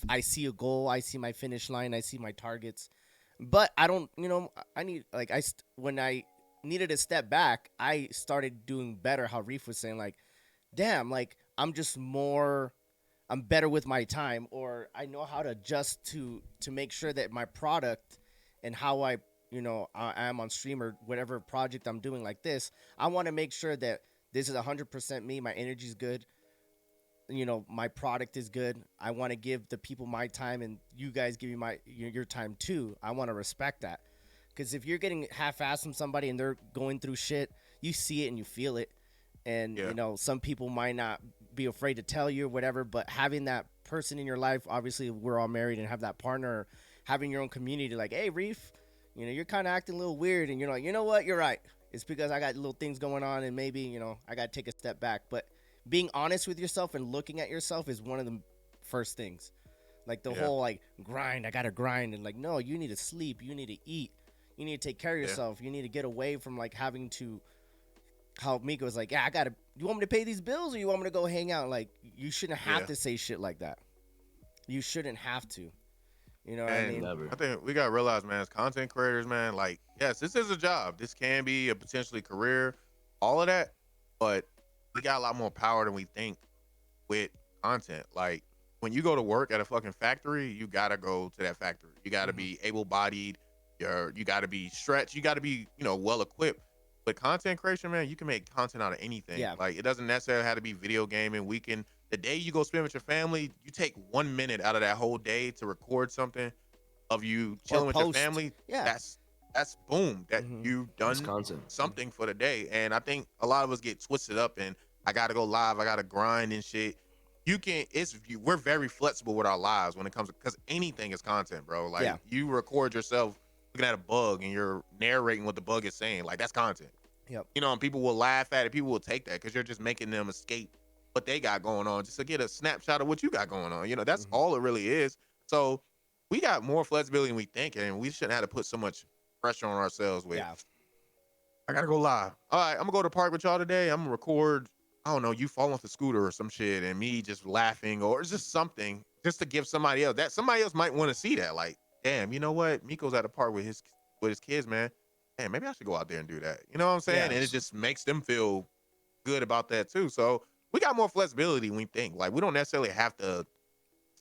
I see a goal, I see my finish line, I see my targets, but I don't. I need like when I needed to step back, I started doing better. How Reef was saying, like, damn, like I'm better with my time, or I know how to adjust to make sure that my product and how I am on stream or whatever project I'm doing like this, I want to make sure that this is 100% me. My energy's good. My product is good. I want to give the people my time, and you guys give me your time too. I want to respect that, because if you're getting half-assed from somebody and they're going through shit, you see it and you feel it. And Yeah. some people might not be afraid to tell you or whatever, but having that person in your life, obviously we're all married, and have that partner, having your own community, like, hey Reef, you're kind of acting a little weird, and you're like, you know what, you're right, it's because I got little things going on, and maybe I got to take a step back. But being honest with yourself and looking at yourself is one of the first things. Like the Yeah. whole like grind, I gotta grind, and like, no, you need to sleep, you need to eat, you need to take care of yourself, you need to get away from like having to, how Miko was like, yeah, you want me to pay these bills or you want me to go hang out? Like, you shouldn't have Yeah. to say shit like that. You shouldn't have to. You know what I And mean? Never. I think we gotta realize, man, as content creators, man, like, yes, this is a job. This can be a potentially career, all of that, but we got a lot more power than we think with content. Like, when you go to work at a fucking factory, you gotta go to that factory. You gotta be able-bodied. You gotta be stretched. You gotta be, well equipped. But content creation, man, you can make content out of anything. Yeah. Like, it doesn't necessarily have to be video gaming. The day you go spend with your family, you take 1 minute out of that whole day to record something of you chilling with your post. family. Yeah. That's boom. That Mhm. you've That's done content. something for the day. And I think a lot of us get twisted up and I gotta go live, I gotta grind and shit. We're very flexible with our lives when it comes to, because anything is content, bro. Like, Yeah. you record yourself looking at a bug and you're narrating what the bug is saying. Like, that's content. Yep. And people will laugh at it. People will take that because you're just making them escape what they got going on just to get a snapshot of what you got going on. That's all it really is. So we got more flexibility than we think, and we shouldn't have to put so much pressure on ourselves with, Yeah. I gotta go live. All right, I'm gonna go to the park with y'all today. I'm gonna record, I don't know, you fall off the scooter or some shit and me just laughing, or it's just something just to give somebody else. That somebody else might want to see that. Like, damn, you know what? Miko's at the park with his kids, man. Damn, maybe I should go out there and do that. You know what I'm saying? Yeah. And it just makes them feel good about that too. So we got more flexibility when we think. Like, we don't necessarily have to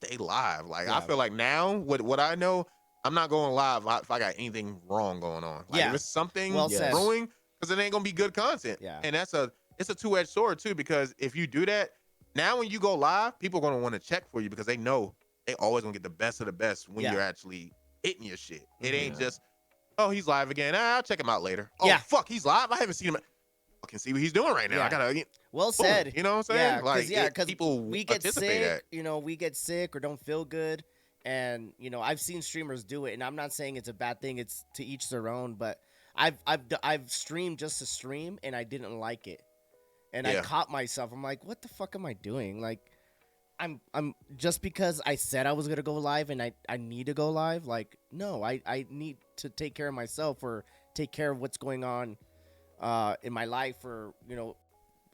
stay live. Like, I Yeah. feel like now, what I know, I'm not going live if I got anything wrong going on. Like, Yeah. if it's something Well said. brewing, because it ain't gonna be good content. Yeah. And it's a two-edged sword too, because if you do that, now when you go live, people are gonna want to check for you because they know they always gonna get the best of the best when Yeah. you're actually hitting your shit. It ain't Yeah. just, oh, he's live again. I'll check him out later. Oh, Yeah. fuck, he's live. I haven't seen him. can see what he's doing right now. I Yeah. gotta, Well boom. said. You know what I'm Yeah, saying? Like because people we get anticipate sick. that. We get sick or don't feel good, and I've seen streamers do it, and I'm not saying it's a bad thing. It's to each their own. But I've streamed just to stream, and I didn't like it, and I Yeah, caught myself. I'm like, what the fuck am I doing? Like, I'm just because I said I was gonna go live, and I need to go live. Like, no, I need to take care of myself or take care of what's going on in my life, or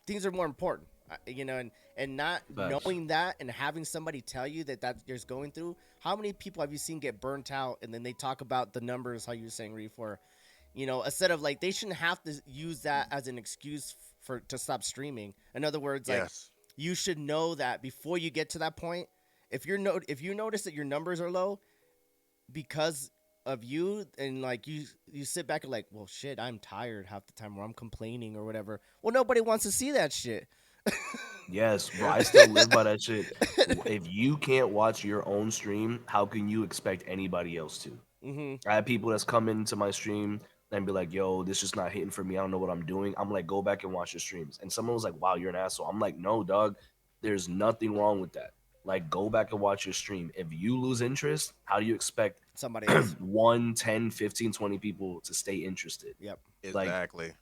things are more important, and not Facts. knowing that and having somebody tell you that you're going through. How many people have you seen get burnt out, and then they talk about the numbers, how you were saying, Reef, or instead of, like, they shouldn't have to use that as an excuse for to stop streaming. In other words, like, yes, you should know that before you get to that point. If you notice that your numbers are low because of you, and like you sit back and like, well, shit, I'm tired half the time, or I'm complaining or whatever. Well, nobody wants to see that shit. Yes, bro. I still live by that shit. If you can't watch your own stream, how can you expect anybody else to? Hmm. I have people that's come into my stream and be like, yo, this is not hitting for me. I don't know what I'm doing. I'm like, go back and watch your streams. And someone was like, wow, you're an asshole. I'm like, no, dog, there's nothing wrong with that. Like, go back and watch your stream. If you lose interest, how do you expect Somebody else. 1, 10, 15, 20 people to stay interested? Yep. Like, exactly.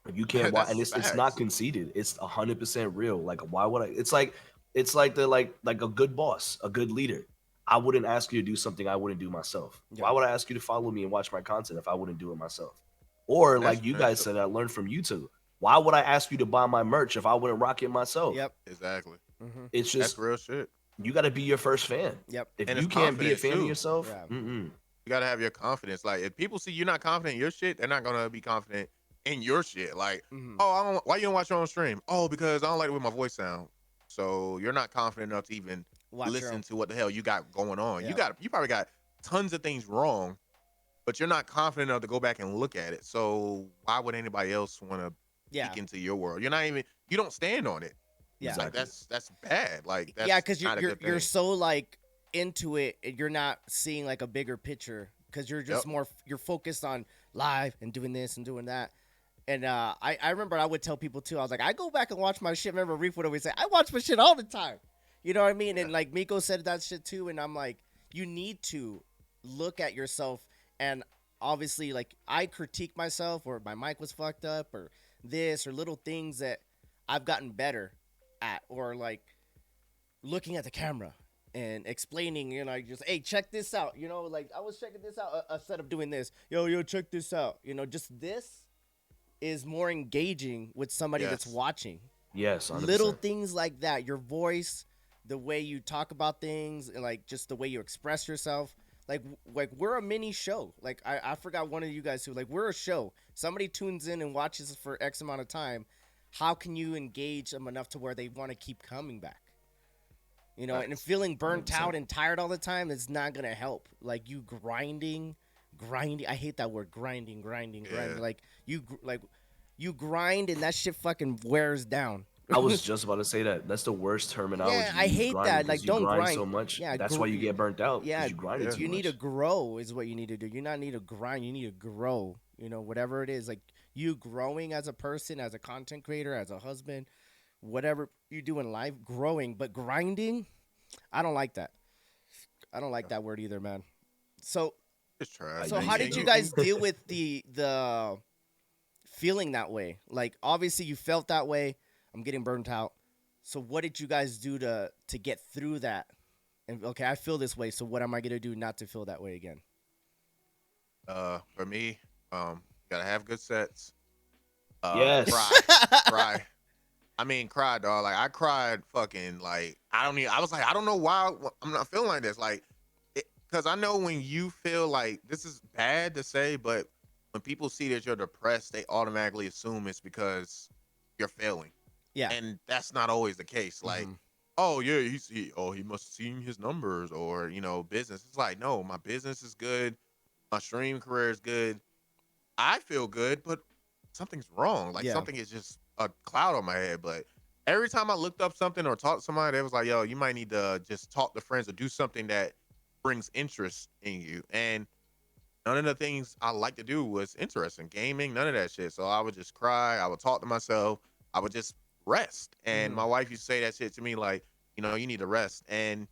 if you can't watch, and That's it's not facts. conceited. It's 100% real. Like, why would I? It's like the like a good boss, a good leader. I wouldn't ask you to do something I wouldn't do myself. Yeah. Why would I ask you to follow me and watch my content if I wouldn't do it myself? Or That's like you that's guys said, I learned from YouTube. Why would I ask you to buy my merch if I wouldn't rock it myself? Yep. exactly. Hmm. It's That's just real shit. you got to be your first fan. Yep. If And you it's can't be a confidence fan of too. yourself, Yeah. You gotta have your confidence. Like if people see you're not confident in your shit, they're not gonna be confident in your shit. Like, Hmm. oh, I don't, why you don't watch your own stream? Oh, because I don't like the way my voice sound. So you're not confident enough to even Watch your listen own. to what the hell you got going on. Yep. You probably got tons of things wrong, but you're not confident enough to go back and look at it. So why would anybody else want to Yeah. peek into your world? You don't stand on it. Yeah. Like exactly. that's bad. Like that's Yeah, because not a good you're thing. so like into it, and you're not seeing like a bigger picture because you're just Yep. you're focused on live and doing this and doing that. And I remember I would tell people too. I was like, I go back and watch my shit. Remember, Reef would always say, I watch my shit all the time. You know what I mean? Yeah. And like Miko said that shit too. And I'm like, you need to look at yourself. And obviously, like, I critique myself, or my mic was fucked up, or this, or little things that I've gotten better at, or like looking at the camera and explaining, just, hey, check this out. Like, I was checking this out instead of doing this. Yo, check this out. Just this is more engaging with somebody that's Yes. watching. Yes, 100%. Little things like that, your voice, the way you talk about things, and like just the way you express yourself. Like we're a mini show. Like I forgot one of you guys who, like, we're a show. Somebody tunes in and watches for X amount of time. How can you engage them enough to where they want to keep coming back? And feeling burnt 100%. out and tired all the time is not gonna help. Like, you grinding. I hate that word, grinding. Yeah. Like you grind, and that shit fucking wears down. I was just about to say that. That's the worst terminology. Yeah, I to use, hate grind, that. because Like, you don't grind grind. so much. Yeah, That's why you get burnt out. Yeah, Because you grind Yeah. too you much. need to grow is what you need to do. You not need to grind. You need to grow. Whatever it is, like, you growing as a person, as a content creator, as a husband, whatever you do in life, growing. But grinding, I don't like that. I don't like that word either, man. So It's trash. so agree. how did you guys deal with the feeling that way? Like, obviously you felt that way. I'm getting burnt out. So what did you guys do to get through that? And okay, I feel this way. So what am I gonna do not to feel that way again? For me, gotta have good sets. Yes. Cry. I mean, cry, dog. Like I cried, fucking. Like I was like, I don't know why I'm not feeling like this. Like, because I know when you feel like this is bad to say, but when people see that you're depressed, they automatically assume it's because you're failing, Yeah. and that's not always the case. Like, Mhm. oh yeah, he must have seen his numbers, or business. It's like, no, my business is good, my stream career is good. I feel good, but something's wrong. Like Yeah. something is just a cloud on my head. But every time I looked up something or talked to somebody, they was like, yo, you might need to just talk to friends or do something that brings interest in you. And none of the things I like to do was interesting. Gaming, none of that shit. So I would just cry. I would talk to myself. I would just rest. And Mm-hmm. my wife used to say that shit to me, like, you need to rest. And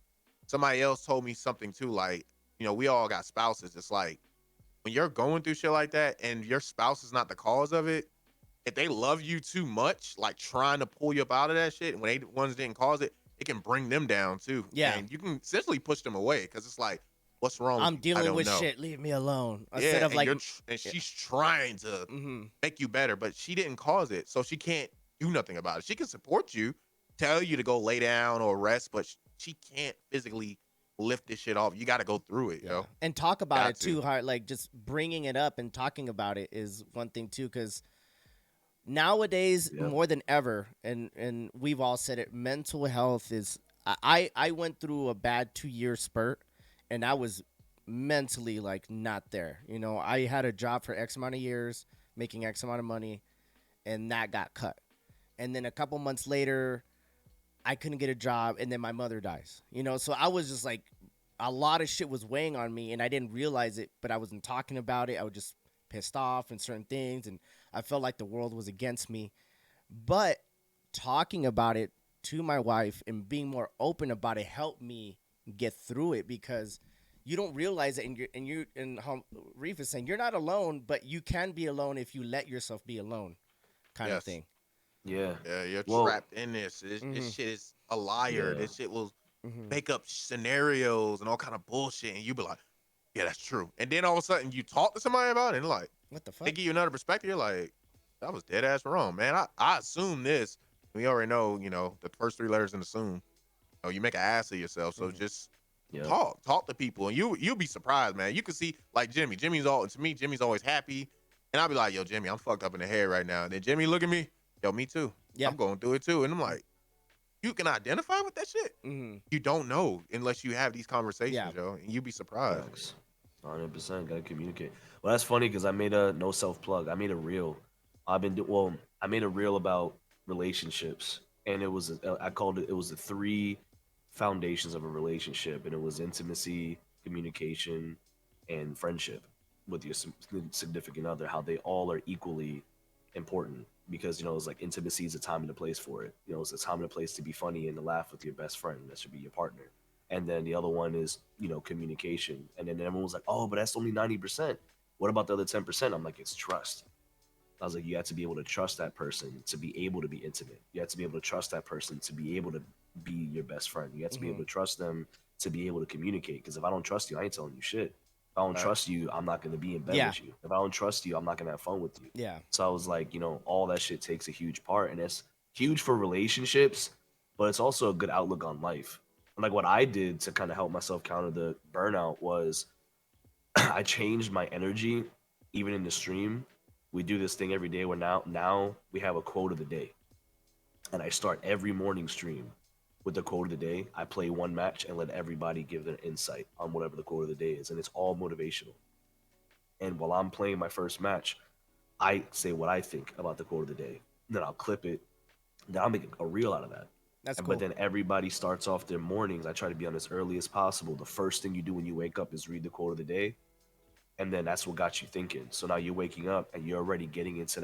somebody else told me something too, like, we all got spouses. It's like when you're going through shit like that and your spouse is not the cause of it, if they love you too much, like trying to pull you up out of that shit, and when they ones didn't cause it, it can bring them down too. Yeah. And you can essentially push them away because it's like, what's wrong with I'm you? I dealing don't with know. shit. Leave me alone. Instead Yeah, of and like, and yeah. she's trying to Mm-hmm. make you better, but she didn't cause it, so she can't do nothing about it. She can support you, tell you to go lay down or rest, but she can't physically lift this shit off. You got to go through it, Yeah. yo. And talk about Got it to. too. How like just bringing it up and talking about it is one thing too, because nowadays Yeah. more than ever, and we've all said it, mental health is. I went through a bad 2 year spurt, and I was mentally like not there. I had a job for X amount of years, making X amount of money, and that got cut. And then a couple months later, I couldn't get a job, and then my mother dies. So I was just like, a lot of shit was weighing on me, and I didn't realize it, but I wasn't talking about it. I was just pissed off and certain things, and I felt like the world was against me. But talking about it to my wife and being more open about it helped me get through it, because you don't realize it, and how Reef is saying, you're not alone, but you can be alone if you let yourself be alone, kind of Yes. thing. Yeah. Yeah, you're Well, trapped in this. This Mm-hmm. shit is a liar. yeah. This shit will Mm-hmm. make up scenarios and all kind of bullshit, and you be like, yeah, that's true. And then all of a sudden you talk to somebody about it, and like What the they fuck? give you another perspective. You're like, that was dead ass wrong, man. I assume this. We already know, the first three letters in assume. You make an ass of yourself. So Mm-hmm. just Yeah. talk to people, and you'll be surprised, man. You can see like Jimmy. Jimmy's always happy, and I'll be like, yo, Jimmy, I'm fucked up in the head right now. And then Jimmy look at me, yo, me too. Yeah. I'm going through it too, and I'm like, you can identify with that shit. Mm-hmm. You don't know unless you have these Yeah. conversations, yo, and you'd be surprised. Facts. 100%. Gotta communicate. Well, that's funny because I made a no self plug. I made a reel. I made a reel about relationships, and I called it. It was the three foundations of a relationship, and it was intimacy, communication, and friendship with your significant other. How they all are equally important because it's like intimacy is a time and a place for it. It's a time and a place to be funny and to laugh with your best friend. That should be your partner. And then the other one is communication. And then everyone was like, oh, but that's only 90%. What about the other 10%? I'm like, it's trust. I was like, you have to be able to trust that person to be able to be intimate. You have to be able to trust that person to be able to be your best friend. You have to be Mm-hmm. able to trust them to be able to communicate. Because if I don't trust you, I ain't telling you shit. If I don't Facts. trust you, I'm not going to be in bed Yeah. with you. If I don't trust you, I'm not going to have fun with you. Yeah. So I was like, all that shit takes a huge part. And it's huge for relationships, but it's also a good outlook on life. And like what I did to kind of help myself counter the burnout was I changed my energy even in the stream. We do this thing every day where now we have a quote of the day. And I start every morning stream with the quote of the day. I play one match and let everybody give their insight on whatever the quote of the day is. And it's all motivational. And while I'm playing my first match, I say what I think about the quote of the day. Then I'll clip it. Then I'll make a reel out of that. That's But cool. then everybody starts off their mornings. I try to be on as early as possible. The first thing you do when you wake up is read the quote of the day, and then that's what got you thinking. So now you're waking up and you're already getting into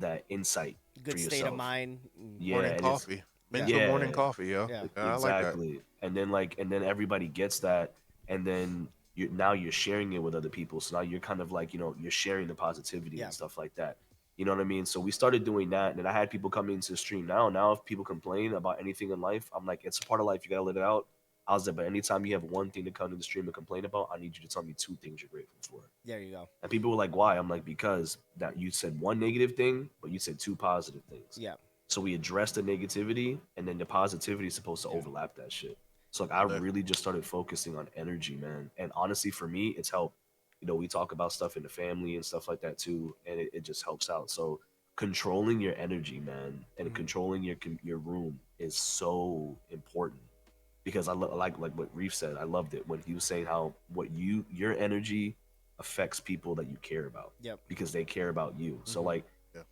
that insight for Good state of yourself. mind. Yeah, Morning and it's coffee, Yeah. mental morning yeah, coffee, yo. Yeah. Yeah, I like that. exactly. And then everybody gets that, and then you're sharing it with other people. So now you're kind of like you're sharing the positivity Yeah. and stuff like that. You know what I mean? So we started doing that, and then I had people come into the stream. Now if people complain about anything in life, I'm like, it's a part of life. You gotta let it out. I was like, but anytime you have one thing to come to the stream and complain about, I need you to tell me two things you're grateful for. There you go. And people were like, why? I'm like, because that you said one negative thing, but you said two positive things. Yeah. So we address the negativity, and then the positivity is supposed to overlap that shit. So like I Live. really just started focusing on energy, man. And honestly, for me, it's helped. We talk about stuff in the family and stuff like that too, and it just helps out. So controlling your energy, man, and Mhm. controlling your room is so important because like what Reef said. I loved it when he was saying how your energy affects people that you care about Yep. because they care about you. So Mhm. Yeah.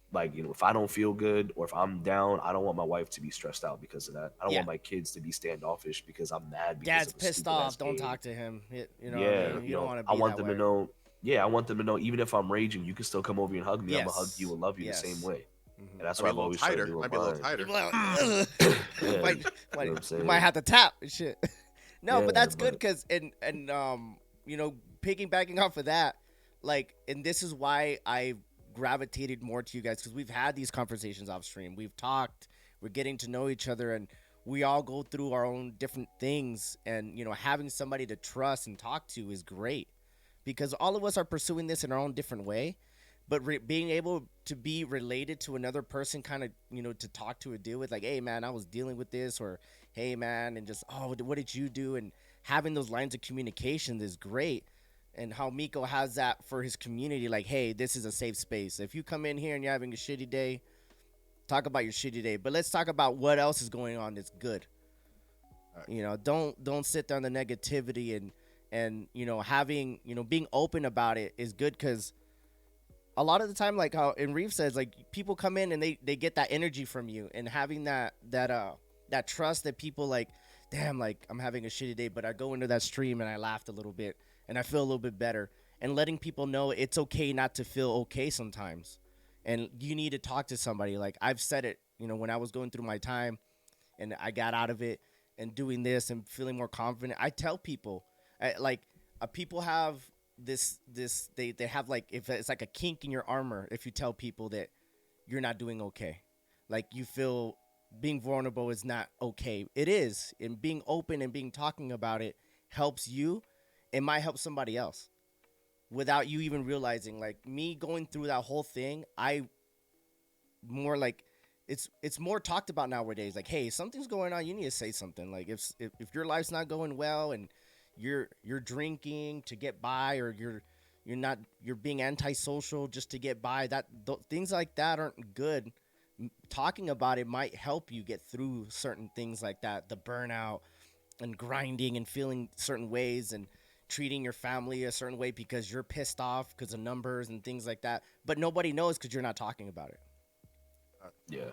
if I don't feel good or if I'm down, I don't want my wife to be stressed out because of that. I don't Yeah. want my kids to be standoffish because I'm mad because Dad's of a pissed stupid ass off. Don't game. talk to him. You know what I Yeah, mean? You don't want to I be want that them way. to know. yeah, I want them to know even if I'm raging, you can still come over and hug me. I'm gonna hug you Yes. and love you the same Yes. way. Mm-hmm. And that's Might be what a I've little always tried to tighter. do with Might be a little mine. tighter. Yeah, might, you know what I'm you might saying? have to tap and shit. No, but Yeah, that's good but because you know, piggybacking off of that, like, and this is why I gravitated more to you guys because we've had these conversations off stream. We've talked. We're getting to know each other, and we all go through our own different things. And you know, having somebody to trust and talk to is great because all of us are pursuing this in our own different way. But being able to be related to another person, kind of, you know, to talk to or deal with, like, hey man, I was dealing with this, or hey man, and just, oh, what did you do? And having those lines of communication is great. And how Miko has that for his community, like, hey, this is a safe space. If you come in here and you're having a shitty day, talk about your shitty day, but let's talk about what else is going on that's good. You know, don't sit there on the negativity, and you know, having, you know, being open about it is good because a lot of the time, like how in Reef says, like, people come in and they get that energy from you, and having that trust that people, like, damn, like, I'm having a shitty day, but I go into that stream and I laughed a little bit and I feel a little bit better, and letting people know it's okay not to feel okay sometimes, and you need to talk to somebody. Like, I've said it, you know, when I was going through my time and I got out of it and doing this and feeling more confident, I tell people, people have they have, like, if it's like a kink in your armor, if you tell people that you're not doing okay, like, you feel being vulnerable is not okay. It is, and being open and being talking about it helps you. It might help somebody else without you even realizing. Like me going through that whole thing, I more like, it's more talked about nowadays. Like, hey, something's going on, you need to say something. Like, if your life's not going well and you're drinking to get by, or you're being antisocial just to get by, things like that aren't good. Talking about it might help you get through certain things like that, the burnout and grinding and feeling certain ways and treating your family a certain way because you're pissed off because of numbers and things like that, but nobody knows because you're not talking about it. yeah,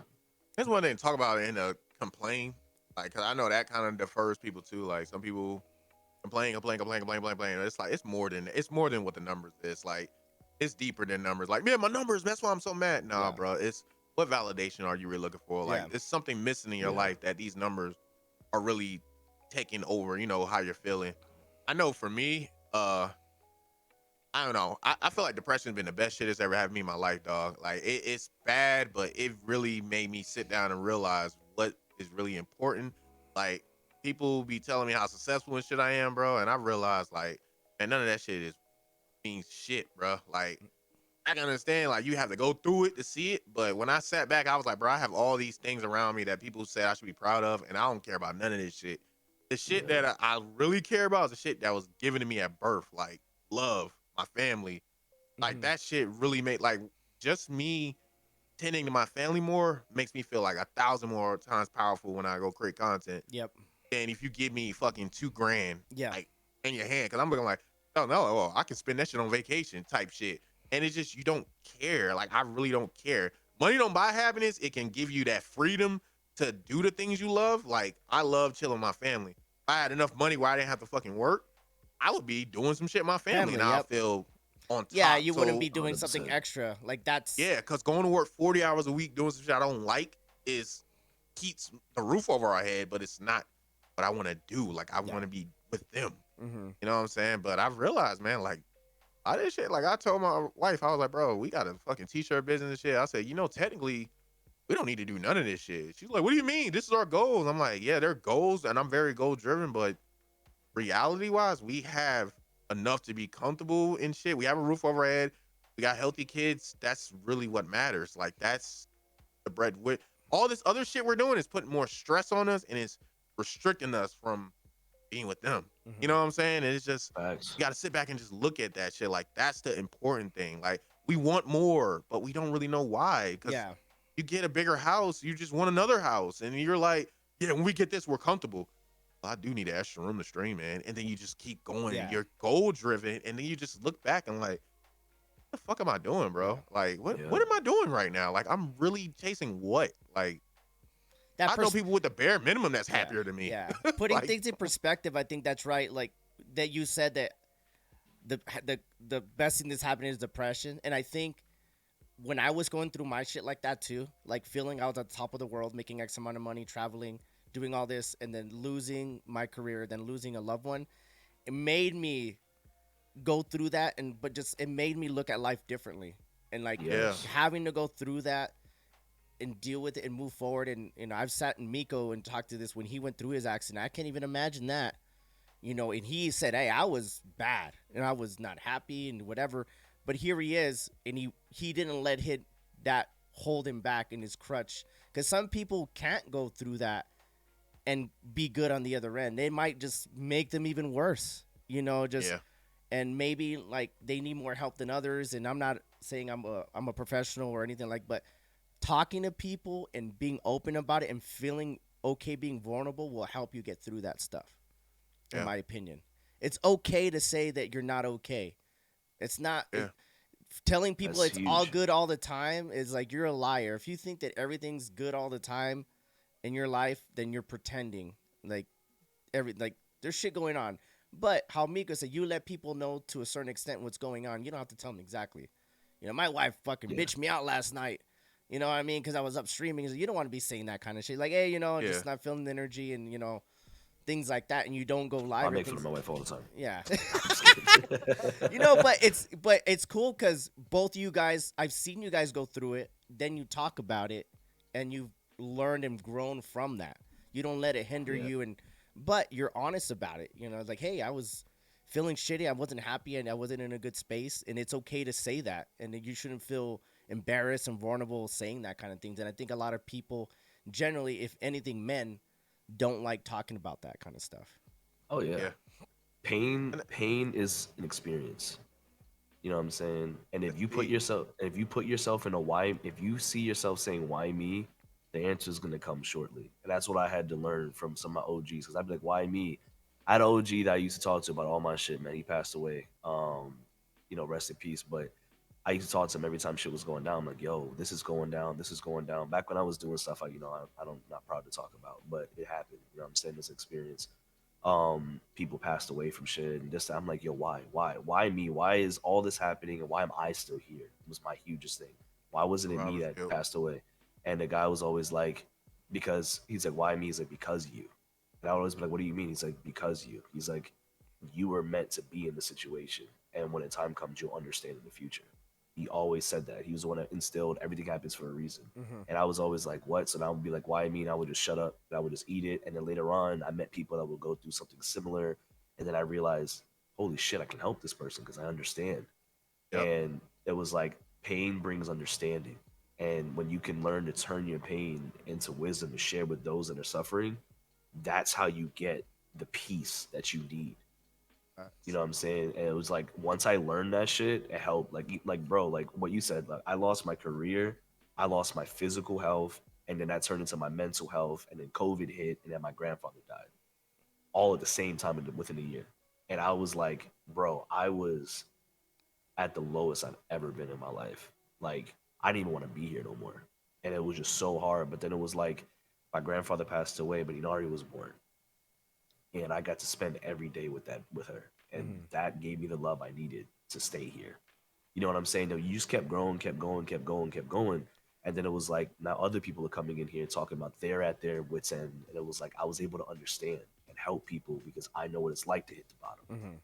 That's one thing to talk about in a complain. Like, cause I know that kind of defers people too. Like, some people complain. It's like it's more than what the numbers is. Like, it's deeper than numbers. Like, man, my numbers. That's why I'm so mad. Nah, Yeah. bro. It's what validation are you really looking for? Like, Yeah. there's something missing in your Yeah. life that these numbers are really taking over. You know how you're feeling. I know for me, I don't know. I feel like depression's been the best shit that's ever happened to me in my life, dog. Like, it's bad, but it really made me sit down and realize what is really important. Like, people be telling me how successful and shit I am, bro, and I realized, like, man, none of that shit is means shit, bro. Like, I can understand, like, you have to go through it to see it, but when I sat back, I was like, bro, I have all these things around me that people said I should be proud of, and I don't care about none of this shit. The shit yeah, that I really care about is the shit that was given to me at birth, like love, my family. Like, Mhm. that shit really made, like, just me tending to my family more makes me feel like 1,000 more times powerful when I go create content. Yep. And if you give me fucking 2 grand, Yeah. like, in your hand, because I'm looking like, oh no, well, I can spend that shit on vacation type shit. And it's just, you don't care. Like, I really don't care. Money don't buy happiness. It can give you that freedom to do the things you love. Like, I love chilling with my family. If I had enough money where I didn't have to fucking work, I would be doing some shit with my family, and Family. I'll Yep. feel on Yeah, top. you wouldn't So be doing something 100%. extra. Like, that's, yeah, because going to work 40 hours a week doing some shit I don't like is keeps the roof over our head, but it's not what I want to do. Like, I yeah. want to be with them. Mm-hmm. You know what I'm saying? But I've realized, man, like, I did shit. Like, I told my wife, I was like, bro, we got a fucking t-shirt business and shit. I said, you know, technically, we don't need to do none of this shit. She's like, what do you mean? This is our goals. I'm like, yeah, they're goals, and I'm very goal driven, but reality wise, we have enough to be comfortable in shit. We have a roof over our head. We got healthy kids. That's really what matters. Like, that's the bread. All this other shit we're doing is putting more stress on us, and it's restricting us from being with them. You Mm-hmm. know what I'm saying? And it's just, Facts. you got to sit back and just look at that shit. Like, that's the important thing. Like, we want more, but we don't really know why. Because Yeah. you get a bigger house, you just want another house, and you're like, yeah, when we get this, we're comfortable. Well, I do need an extra room to stream, man. And then you just keep going, and Yeah. you're goal driven, and then you just look back and like, the fuck am I doing, Yeah. bro? Like, what Yeah, what am I doing right now? Like, I'm really chasing what? Like, That I know people with the bare minimum that's Yeah. happier than me. Yeah. Putting Like, things in perspective, I think that's right. Like that you said that the best thing that's happening is depression. And I think when I was going through my shit like that too, like feeling I was at the top of the world, making X amount of money, traveling, doing all this, and then losing my career, then losing a loved one, it made me go through that, and but just it made me look at life differently, and like Yeah. Yes. having to go through that and deal with it and move forward. And I've sat in Miko and talked to this when he went through his accident. I can't even imagine that, and he said, "Hey, I was bad and I was not happy and whatever." But here he is, and he didn't let hit that hold him back in his crutch. Because some people can't go through that and be good on the other end. They might just make them even worse. Just Yeah. and maybe like they need more help than others. And I'm not saying I'm a professional or anything like, but talking to people and being open about it and feeling okay being vulnerable will help you get through that stuff, in Yeah. my opinion. It's okay to say that you're not okay. It's not Yeah. telling people That's it's all huge. good all the time is like you're a liar. If you think that everything's good all the time in your life, then you're pretending. Like there's shit going on. But how Mika said, you let people know to a certain extent what's going on. You don't have to tell them exactly. My wife fucking Yeah. bitched me out last night. You know what I mean? Because I was up streaming. You don't want to be saying that kind of shit. Like, hey, Yeah. just not feeling the energy and things like that. And you don't go live I or make fun of things. my wife all the time. Yeah. I'm just kidding. but it's cool because both you guys, I've seen you guys go through it. Then you talk about it, and you've learned and grown from that. You don't let it hinder Yeah. you, but you're honest about it. Like, hey, I was feeling shitty. I wasn't happy, and I wasn't in a good space. And it's okay to say that, and you shouldn't feel embarrassed and vulnerable saying that kind of things. And I think a lot of people, generally, if anything, men, don't like talking about that kind of stuff. Oh yeah. Yeah. Pain And pain is an experience. You know what I'm saying? And that's big. if you put yourself in a why, if you see yourself saying why me, the answer is gonna come shortly. And that's what I had to learn from some of my OGs. Because I'd be like, why me? I had an OG that I used to talk to about all my shit, man. He passed away. Rest in peace. But I used to talk to him every time shit was going down. I'm like, yo, this is going down. This is going down. Back when I was doing stuff I don't not proud to talk about, but it happened. You know what I'm saying? This experience. People passed away from shit and this. I'm like, yo, why me? Why is all this happening and why am I still here? It was my hugest thing. Why wasn't it me Survivor's that guilt. passed away? And the guy was always like, because he's like, why me? He's like, because you. And I would always be like, what do you mean? He's like, because you. He's like, you were meant to be in the situation, and when the time comes, you'll understand in the future. He always said that. He was the one that instilled everything happens for a reason. Mm-hmm. And I was always like, what? So now I would be like, why me? And I would just shut up and I would just eat it. And then later on, I met people that would go through something similar. And then I realized, holy shit, I can help this person because I understand. Yep. And it was like, pain brings understanding. And when you can learn to turn your pain into wisdom to share with those that are suffering, that's how you get the peace that you need. You know what I'm saying? And it was like once I learned that shit, it helped. Like bro, like what you said. Like I lost my career, I lost my physical health, and then that turned into my mental health. And then COVID hit, and then my grandfather died, all at the same time within a year. And I was like, bro, I was at the lowest I've ever been in my life. Like I didn't even want to be here no more, and it was just so hard. But then it was like my grandfather passed away, but Inari was born, and I got to spend every day with her, and Mm-hmm. that gave me the love I needed to stay here. You know what I'm saying? No, you just kept growing, kept going, kept going, kept going, and then it was like now other people are coming in here talking about they're at their wits end, and it was like I was able to understand and help people because I know what it's like to hit the bottom, Mm-hmm.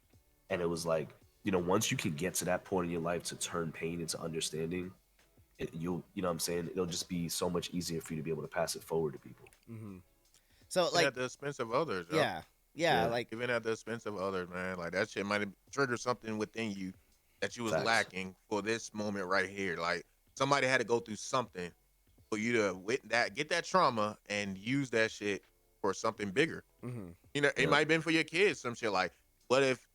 and it was like once you can get to that point in your life to turn pain into understanding, you know what I'm saying, it'll just be so much easier for you to be able to pass it forward to people. Mm-hmm. So Even like, at the expense of others, yo. yeah, yeah, Yeah, like, Even at the expense of others, man. Like that shit might have triggered something within you that you was facts. lacking for this moment right here. Like somebody had to go through something for you to get that trauma and use that shit for something bigger. mm-hmm. It Yeah, might have been for your kids, some shit like, what if,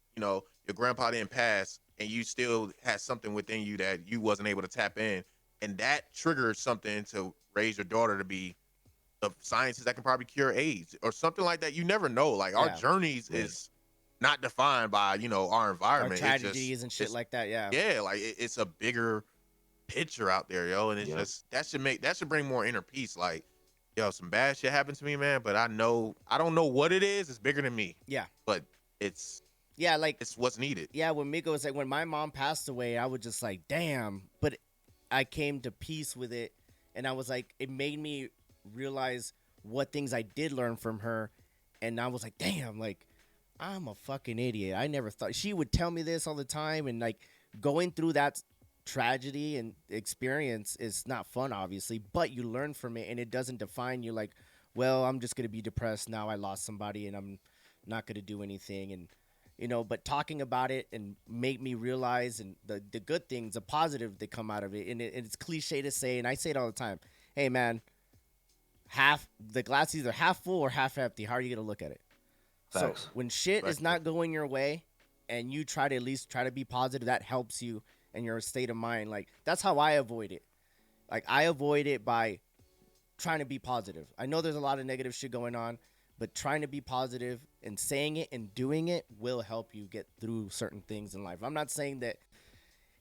your grandpa didn't pass and you still had something within you that you wasn't able to tap in, and that triggers something to raise your daughter to be the sciences that can probably cure AIDS or something like that. You never know. Like our Yeah, journeys right. is not defined by, our our environment. It's just tragedies and shit it's like that. Yeah, yeah, like it's a bigger picture out there, yo. And it's Yep. just that should bring more inner peace. Like, yo, some bad shit happened to me, man, but I don't know what it is. It's bigger than me. yeah, But it's Yeah, like It's what's needed. yeah, when Miko was like when my mom passed away, I was just like, damn. But I came to peace with it, and I was like, it made me realize what things I did learn from her, and I was like, damn, like I'm a fucking idiot. I never thought she would tell me this all the time, and like going through that tragedy and experience is not fun, obviously, but you learn from it, and it doesn't define you. Like, well, I'm just gonna be depressed now. I lost somebody, and I'm not gonna do anything, and but talking about it and make me realize and the good things, the positive that come out of it, and it's cliche to say, and I say it all the time. Hey, man, half the glass is either half full or half empty. How are you gonna look at it? So Facts. when shit is Facts. not going your way, and you try to at least try to be positive, that helps you and your state of mind. Like that's how I avoid it. Like I avoid it by trying to be positive. I know there's a lot of negative shit going on, but trying to be positive and saying it and doing it will help you get through certain things in life. I'm not saying that,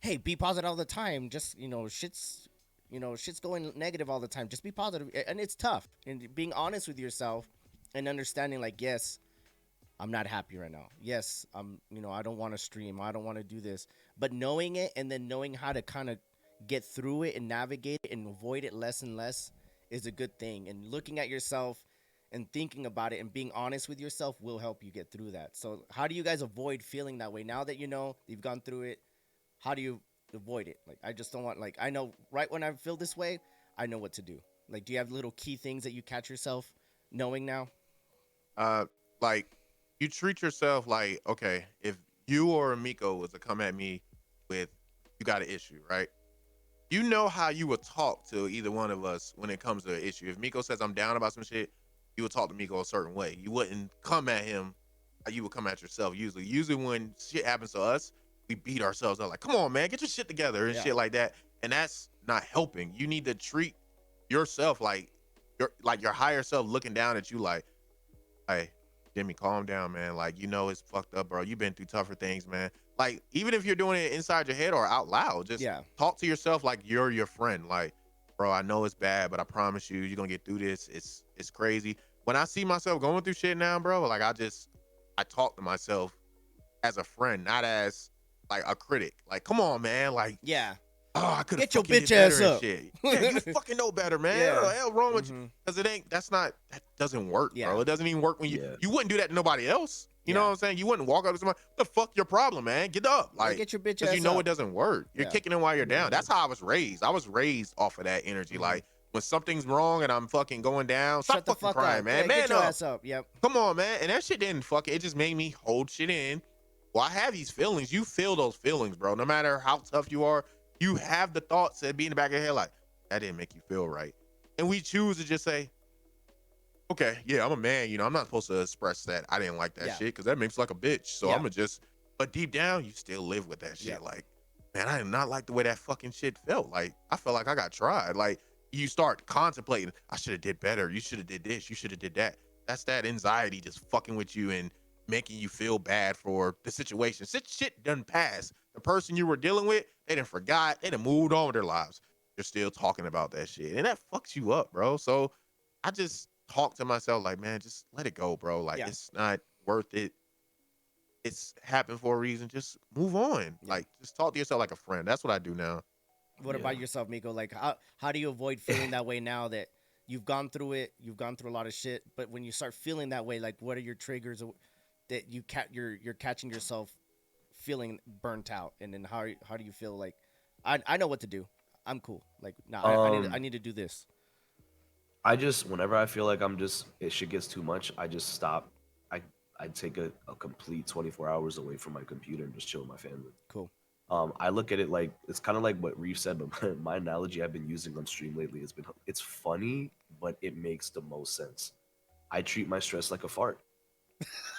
hey, be positive all the time. Just, shit's going negative all the time. Just be positive. And it's tough. And being honest with yourself and understanding, like, yes, I'm not happy right now. Yes, I don't want to stream. I don't want to do this. But knowing it and then knowing how to kind of get through it and navigate it and avoid it less and less is a good thing. And looking at yourself and thinking about it and being honest with yourself will help you get through that. So, how do you guys avoid feeling that way now that you've gone through it? How do you avoid it? Like, I just don't want, like, I know right when I feel this way, I know what to do. Like, do you have little key things that you catch yourself knowing now? Uh, like you treat yourself like, okay, if you or Miko was to come at me with, you got an issue, right? You know how you would talk to either one of us when it comes to an issue. If Miko says I'm down about some shit, you would talk to Miko a certain way. You wouldn't come at him how you would come at yourself usually. Usually when shit happens to us, we beat ourselves up like, come on, man, get your shit together and Yeah. shit like that. And that's not helping. You need to treat yourself like your higher self looking down at you like, hey, Jimmy, calm down, man. Like, it's fucked up, bro. You've been through tougher things, man. Like, even if you're doing it inside your head or out loud, just Yeah. talk to yourself like you're your friend. Like, bro, I know it's bad, but I promise you're gonna get through this. It's crazy. When I see myself going through shit now, bro, like I talk to myself as a friend, not as like a critic. Like, come on, man. Like, Yeah. oh, I could have Get your fucking bitch did better ass and up. shit. Yeah, you fucking know better, man. Yeah. What the hell wrong with you? Mhm. Because that doesn't work, Yeah. bro. It doesn't even work when Yeah. you wouldn't do that to nobody else. You know Yeah. what I'm saying? You wouldn't walk up to somebody, what the fuck your problem, man? Get up. Like, get your bitch because ass you know up. it doesn't work. You're Yeah. kicking in while you're down. Yeah. That's how I was raised. I was raised off of that energy. Mhm. Like, when something's wrong and I'm fucking going down, stop Shut the fucking fuck crying, up. man. Yeah, Man get your up. ass up. Yep. Come on, man. And that shit didn't it just made me hold shit in. Well, I have these feelings. You feel those feelings, bro. No matter how tough you are, you have the thoughts that be in the back of your head like, that didn't make you feel right. And we choose to just say, okay, yeah, I'm a man. I'm not supposed to express that I didn't like that Yeah. shit because that makes me like a bitch. So Yeah. I'm going to but deep down, you still live with that shit. Yeah. Like, man, I did not like the way that fucking shit felt. Like, I felt like I got tried. Like, you start contemplating, I should have did better. You should have did this. You should have did that. That's that anxiety just fucking with you and making you feel bad for the situation. Shit done passed. The person you were dealing with, they done forgot. They done moved on with their lives. You're still talking about that shit. And that fucks you up, bro. So I just talk to myself like, man, just let it go, bro. Like, Yeah. it's not worth it. It's happened for a reason. Just move on. Yeah. Like, just talk to yourself like a friend. That's what I do now. What about yourself, Miko? Like, how do you avoid feeling that way now that you've gone through it? You've gone through a lot of shit, but when you start feeling that way, like, what are your triggers that you're catching yourself feeling burnt out, and then how do you feel? Like, I know what to do. I'm cool. Like, I need to do this. I just, whenever I feel like shit gets too much, I just stop. I take a complete 24 hours away from my computer and just chill with my family. Cool. I look at it like, it's kind of like what Reef said, but my analogy I've been using on stream lately it's funny, but it makes the most sense. I treat my stress like a fart.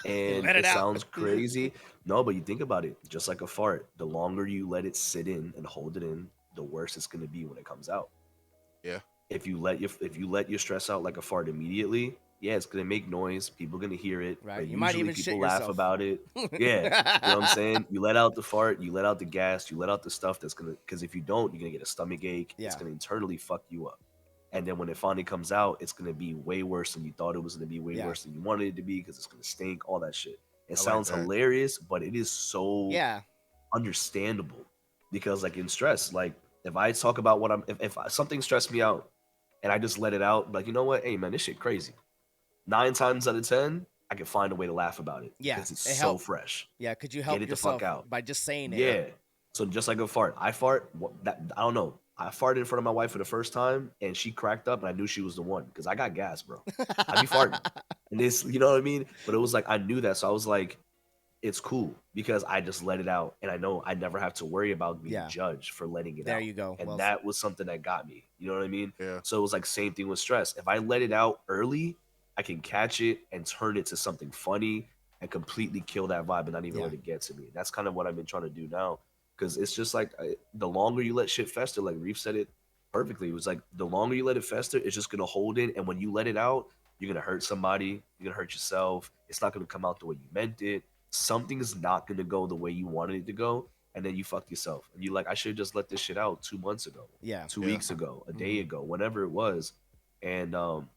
And Let it it out. sounds crazy. No, but you think about it, just like a fart, the longer you let it sit in and hold it in, the worse it's going to be when it comes out. Yeah. If you let your stress out like a fart immediately, yeah, it's gonna make noise. People are gonna hear it. Right. But You might usually even shit people laugh yourself. about it. Yeah, you know what I'm saying. You let out the fart, you let out the gas, you let out the stuff that's gonna. Because if you don't, you're gonna get a stomach ache. It's Yeah. gonna internally fuck you up. And then when it finally comes out, it's gonna be way worse than you thought it was gonna be. Way Yeah. worse than you wanted it to be because it's gonna stink. All that shit. It I like sounds that. hilarious, but it is so Yeah. understandable because like in stress, like if I talk about what if something stressed me out and I just let it out, like, you know what, hey man, this shit crazy. 9 times out of 10, I can find a way to laugh about it Yeah. because it's It so helped. fresh. Yeah. Could you Get help it the fuck yourself out. by just saying it? Yeah. Yeah. So just like a fart, I fart. That I don't know. I farted in front of my wife for the first time, and she cracked up, and I knew she was the one because I got gas, bro. I be farting, and this, you know what I mean. But it was like I knew that, so I was like, it's cool because I just let it out, and I know I never have to worry about being Yeah. judged for letting it There out, you go. and Well said. that was something that got me. You know what I mean? Yeah. So it was like same thing with stress. If I let it out early, I can catch it and turn it to something funny and completely kill that vibe and not even Yeah. let it get to me. That's kind of what I've been trying to do now because it's just like the longer you let shit fester, like Reef said it perfectly. It was like the longer you let it fester, it's just gonna hold in, and when you let it out, you're gonna hurt somebody, you're gonna hurt yourself. It's not gonna come out the way you meant it. Something's not gonna go the way you wanted it to go, and then you fucked yourself. And you like, I should have just let this shit out 2 months ago, Yeah. two Yeah. weeks ago, a day Mhm. ago, whatever it was. And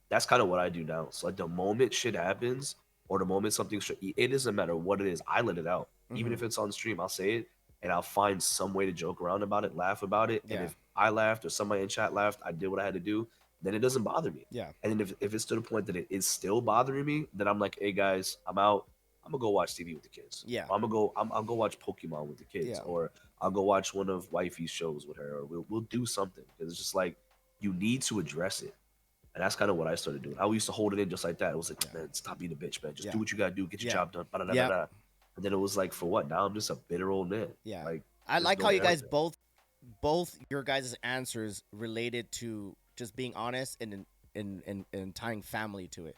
that's kind of what I do now. So like the moment shit happens, or the moment something, it doesn't matter what it is, I let it out. Even Mhm. if it's on stream, I'll say it, and I'll find some way to joke around about it, laugh about it. And Yeah. if I laughed or somebody in chat laughed, I did what I had to do. Then it doesn't bother me. Yeah. And then if it's to the point that it is still bothering me, then I'm like, hey guys, I'm out. I'm gonna go watch TV with the kids. Yeah. Or I'll go watch Pokemon with the kids, Yeah. or I'll go watch one of wifey's shows with her, or we'll do something. Because it's just like you need to address it. And that's kind of what I started doing. I used to hold it in just like that. It was like, Yeah. man, stop being a bitch, man. Just do Yeah. what you gotta do, get your Yeah. job done. Yeah. Da-da-da-da-da. And then it was like, for what? Now I'm just a bitter old man. Yeah. Like, I there's like no how you point guys there. both your guys' answers related to just being honest and and tying family to it.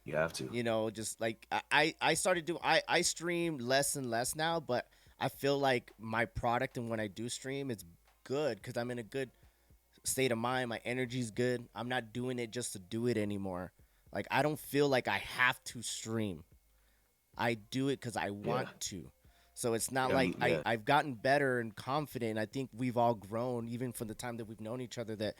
You have to. You know, just like I started doing I stream less and less now, but I feel like my product and when I do stream it's good because I'm in a good state of mind. My energy's good. I'm not doing it just to do it anymore. Like I don't feel like I have to stream. I do it because I Yeah. want to. So it's not Yeah. like Yeah. I've gotten better and confident. I think we've all grown, even from the time that we've known each other, that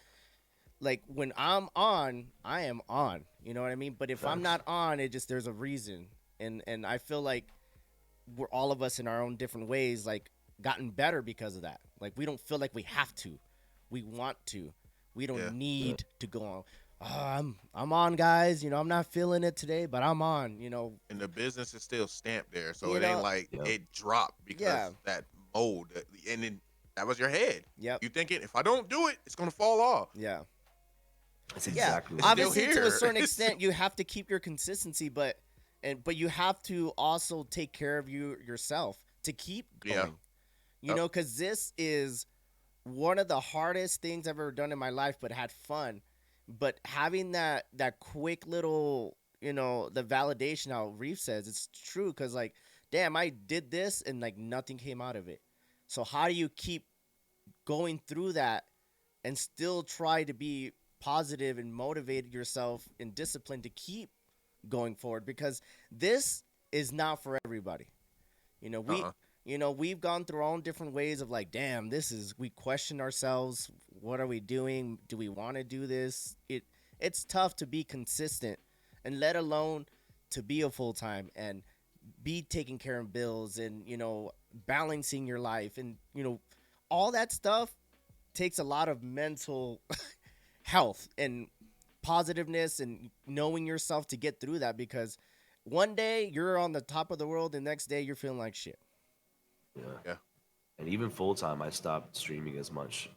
like when I'm on, I am on. You know what I mean? But if I'm Facts. not on, it just there's a reason. And I feel like we're all of us in our own different ways, like gotten better because of that. Like we don't feel like we have to. We want to. We Yeah. don't Yeah. need to go on. Oh, I'm on, guys. You know, I'm not feeling it today, but I'm on. You know, And the business is still stamped there, so you it ain't know, like Yeah. it dropped yeah, because that mold, and then that was your head. yep, You thinking if I don't do it, it's gonna fall off. yeah. That's It's Yeah, exactly it's what it still is. obviously to a here. certain extent you have to keep your consistency, but you have to also take care of yourself to keep Yeah. going. You Yep. know, because this is one of the hardest things I've ever done in my life, but had fun. But having that quick little, you know, the validation, how Reef says it's true, because like, damn, I did this and like nothing came out of it. So how do you keep going through that and still try to be positive and motivate yourself and disciplined to keep going forward? Because this is not for everybody. You know, Uh-uh. we've gone through our own different ways of like, damn, this is we question ourselves. What are we doing? Do we want to do this? It's tough to be consistent, and let alone to be a full time and be taking care of bills and balancing your life and all that stuff takes a lot of mental health and positiveness and knowing yourself to get through that, because one day you're on the top of the world, the next day you're feeling like shit. Yeah. Yeah. And even full time, I stopped streaming as much.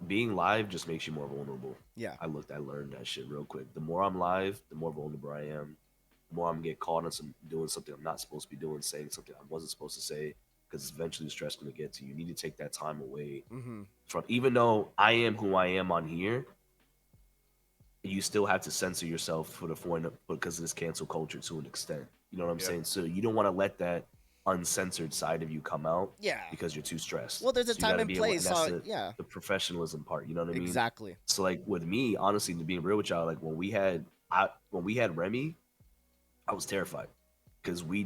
Being live just makes you more vulnerable. Yeah. I learned that shit real quick. The more I'm live, the more vulnerable I am. The more I'm get caught on doing something I'm not supposed to be doing, saying something I wasn't supposed to say, because eventually the stress gonna get to you. You need to take that time away Mm-hmm. from. Even though I am who I am on here, you still have to censor yourself for the foreign because of this cancel culture to an extent. You know what I'm Yeah. saying? So you don't want to let that uncensored side of you come out Yeah. because you're too stressed. Well, there's a So you time got to and be able, place. and that's So yeah, the professionalism part. You know what I mean? exactly. So like with me, honestly, to be real with y'all, like when we had Remy, I was terrified because we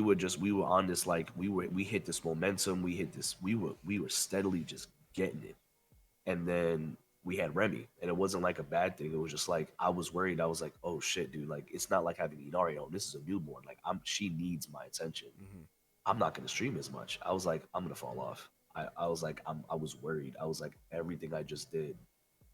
were on this, like we hit this momentum, we hit this we were steadily just getting it, and then we had Remy, and it wasn't like a bad thing. It was just like I was worried. I was like, oh shit, dude, like it's not like having Inari on. This is a newborn. Like she needs my attention. Mm-hmm. I'm not gonna stream as much. I was like, I'm gonna fall off. I was like, I was worried. I was like, everything I just did,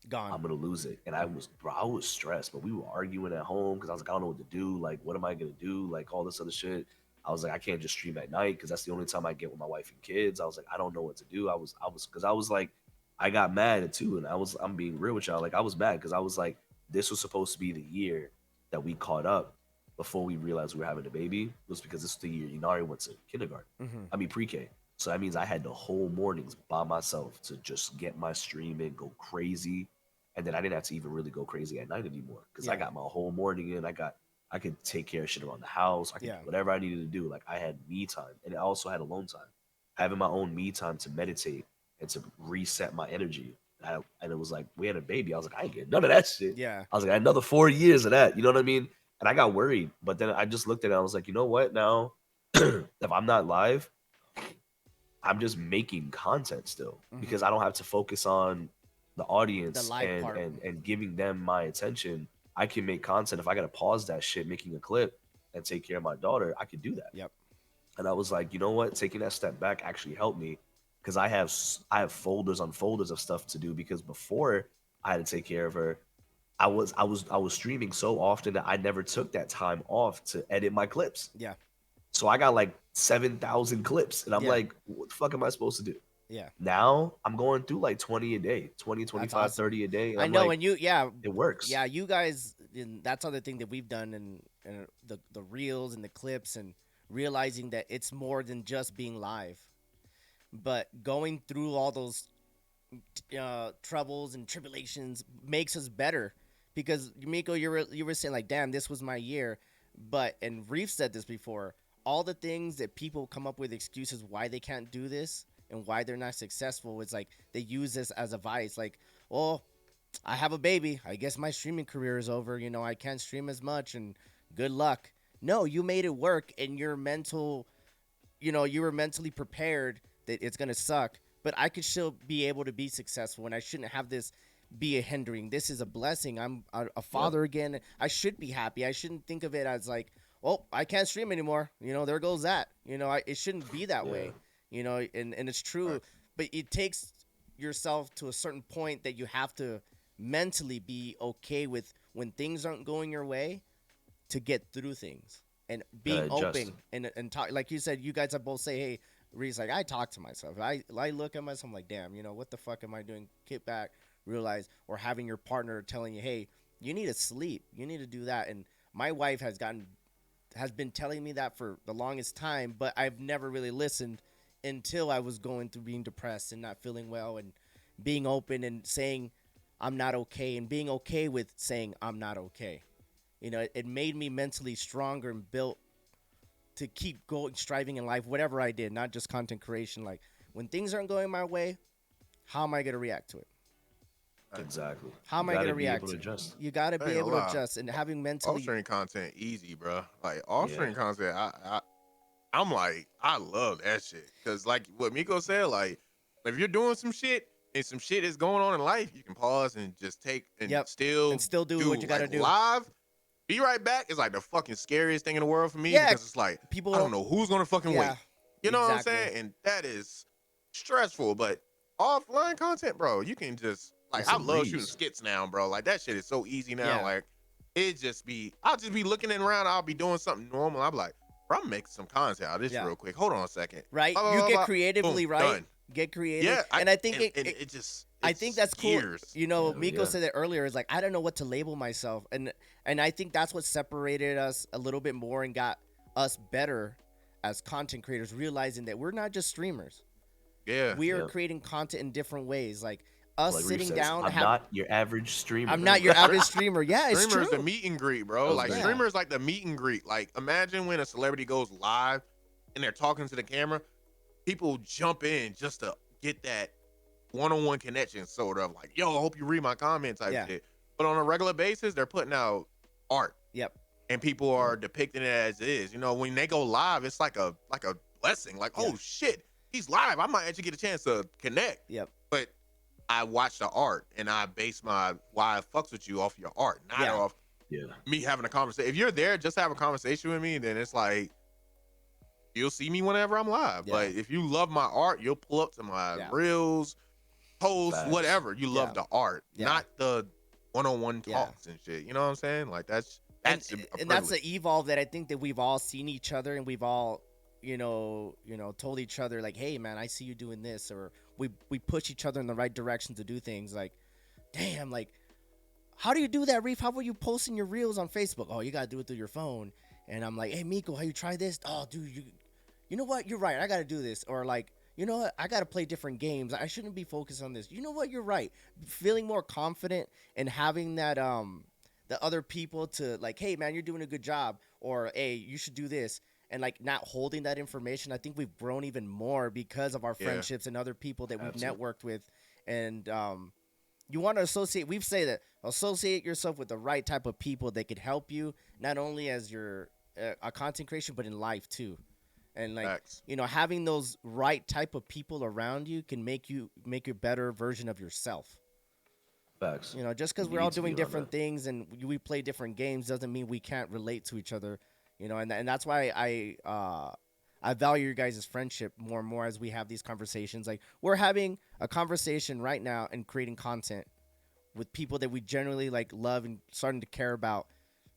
Gone. I'm gonna lose it. And I was, bro, I was stressed. But we were arguing at home because I was like, I don't know what to do. Like, what am I gonna do? Like all this other shit. I was like, I can't just stream at night because that's the only time I get with my wife and kids. I was like, I don't know what to do. I was, because I was like, I got mad too, and I'm being real with y'all. Like I was mad because I was like, this was supposed to be the year that we caught up before we realized we were having a baby. It was because this was the year Inari went to kindergarten. Mm-hmm. I mean pre-K. So that means I had the whole mornings by myself to just get my stream in, go crazy, and then I didn't have to even really go crazy at night anymore because I got my whole morning in. I could take care of shit around the house. I could do whatever I needed to do. Like I had me time, and I also had alone time, having my own me time to meditate and to reset my energy. And it was like, we had a baby. I was like, I ain't getting none of that shit. Yeah. I was like, another 4 years of that. You know what I mean? And I got worried. But then I just looked at it. I was like, you know what? Now, if I'm not live, I'm just making content still because I don't have to focus on the audience and giving them my attention. I can make content. If I got to pause that shit, making a clip and take care of my daughter, I could do that. Yep. And I was like, you know what? Taking that step back actually helped me because I have folders on folders of stuff to do because before I had to take care of her, I was streaming so often that I never took that time off to edit my clips. Yeah. So I got like 7,000 clips and I'm like, what the fuck am I supposed to do? Yeah. Now I'm going through like 20 a day, 20, 25, awesome. 30 a day. I know. Like, and it works. Yeah. You guys, and that's other thing that we've done and the reels and the clips and realizing that it's more than just being live, but going through all those troubles and tribulations makes us better because Miko, you were saying like, damn, this was my year. And Rief said this before, all the things that people come up with excuses why they can't do this and why they're not successful. It's like they use this as a vice. Like, well, I have a baby. I guess my streaming career is over. You know, I can't stream as much and good luck. No, you made it work and your mental, you were mentally prepared that it's going to suck, but I could still be able to be successful and I shouldn't have this be a hindering. This is a blessing. I'm a father again. I should be happy. I shouldn't think of it as like, oh, I can't stream anymore. There goes that. It shouldn't be that way. And it's true. Right. But it takes yourself to a certain point that you have to mentally be okay with when things aren't going your way to get through things and being open and talk. Like you said, you guys have both say, hey, Reese, like I talk to myself. I look at myself, I'm like, damn, what the fuck am I doing? Kick back, realize, or having your partner telling you, hey, you need to sleep. You need to do that. And my wife has been telling me that for the longest time, but I've never really listened until I was going through being depressed and not feeling well and being open and saying I'm not okay and being okay with saying I'm not okay. It made me mentally stronger and built to keep going, striving in life, whatever I did, not just content creation. Like when things aren't going my way, how am I going to react to it? Exactly. How am I going to react to it? You got to be able to adjust and having mentally. Off-stream content easy, bro. Like off-stream content, I'm like, I love that shit. Cause like what Miko said, like if you're doing some shit and some shit is going on in life, you can pause and just take and still do what you gotta do. Live, be right back is like the fucking scariest thing in the world for me because it's like I don't know who's gonna fucking wait. You know what I'm saying? And that is stressful. But offline content, bro, you can just like I love shooting skits now, bro. Like that shit is so easy now. Yeah. Like I'll just be looking around, I'll be doing something normal. I'll be like, bro, I'm making some content out of this real quick. Hold on a second. Right. You get creatively right. Done. Get creative. Yeah. I think it just I think that's years. Cool. Miko said it earlier. Is like I don't know what to label myself, and I think that's what separated us a little bit more and got us better as content creators, realizing that we're not just streamers. Yeah. We are creating content in different ways. Like us like sitting down. I'm not your average streamer. I'm not your average streamer. Yeah, it's streamer's true. The meet and greet, bro. Like streamers like the meet and greet. Like imagine when a celebrity goes live and they're talking to the camera. People jump in just to get that one-on-one connection, sort of like, yo, I hope you read my comment type shit. But on a regular basis, they're putting out art. Yep. And people are depicting it as is. When they go live, it's like a blessing. Like, oh shit, he's live. I might actually get a chance to connect. Yep. But I watch the art and I base my why I fucks with you off your art, not Yeah. off Yeah. me having a conversation. If you're there just to have a conversation with me, then it's like you'll see me whenever I'm live. Yeah. But if you love my art, you'll pull up to my Yeah. reels, posts, Facts. whatever. You Yeah. love the art, Yeah. not the one-on-one Yeah. talks and shit. You know what I'm saying? Like that's and, a and that's privilege. the evolve that I think that we've all seen each other and we've all told each other like, hey man, I see you doing this, or we push each other in the right direction to do things. Like, damn, like, how do you do that, Reef? How were you posting your reels on Facebook? Oh, you gotta do it through your phone. And I'm like, hey Miko, how you try this? Oh dude, you know what, you're right, I gotta do this. Or like, you know what, I gotta play different games, I shouldn't be focused on this. You know what, you're right. Feeling more confident and having that the other people to like, hey man, you're doing a good job, or hey, you should do this, and like not holding that information. I think we've grown even more because of our Yeah. friendships and other people that we've Absolutely. networked with. And you want to associate, we've say that associate yourself with the right type of people that could help you not only as your a content creation but in life too. And like, Facts. having those right type of people around you can make a better version of yourself. Facts. Just because You we're all need to doing be around different that. things and we play different games doesn't mean we can't relate to each other. And that's why I value your guys' friendship more and more as we have these conversations. Like, we're having a conversation right now and creating content with people that we generally like love and starting to care about.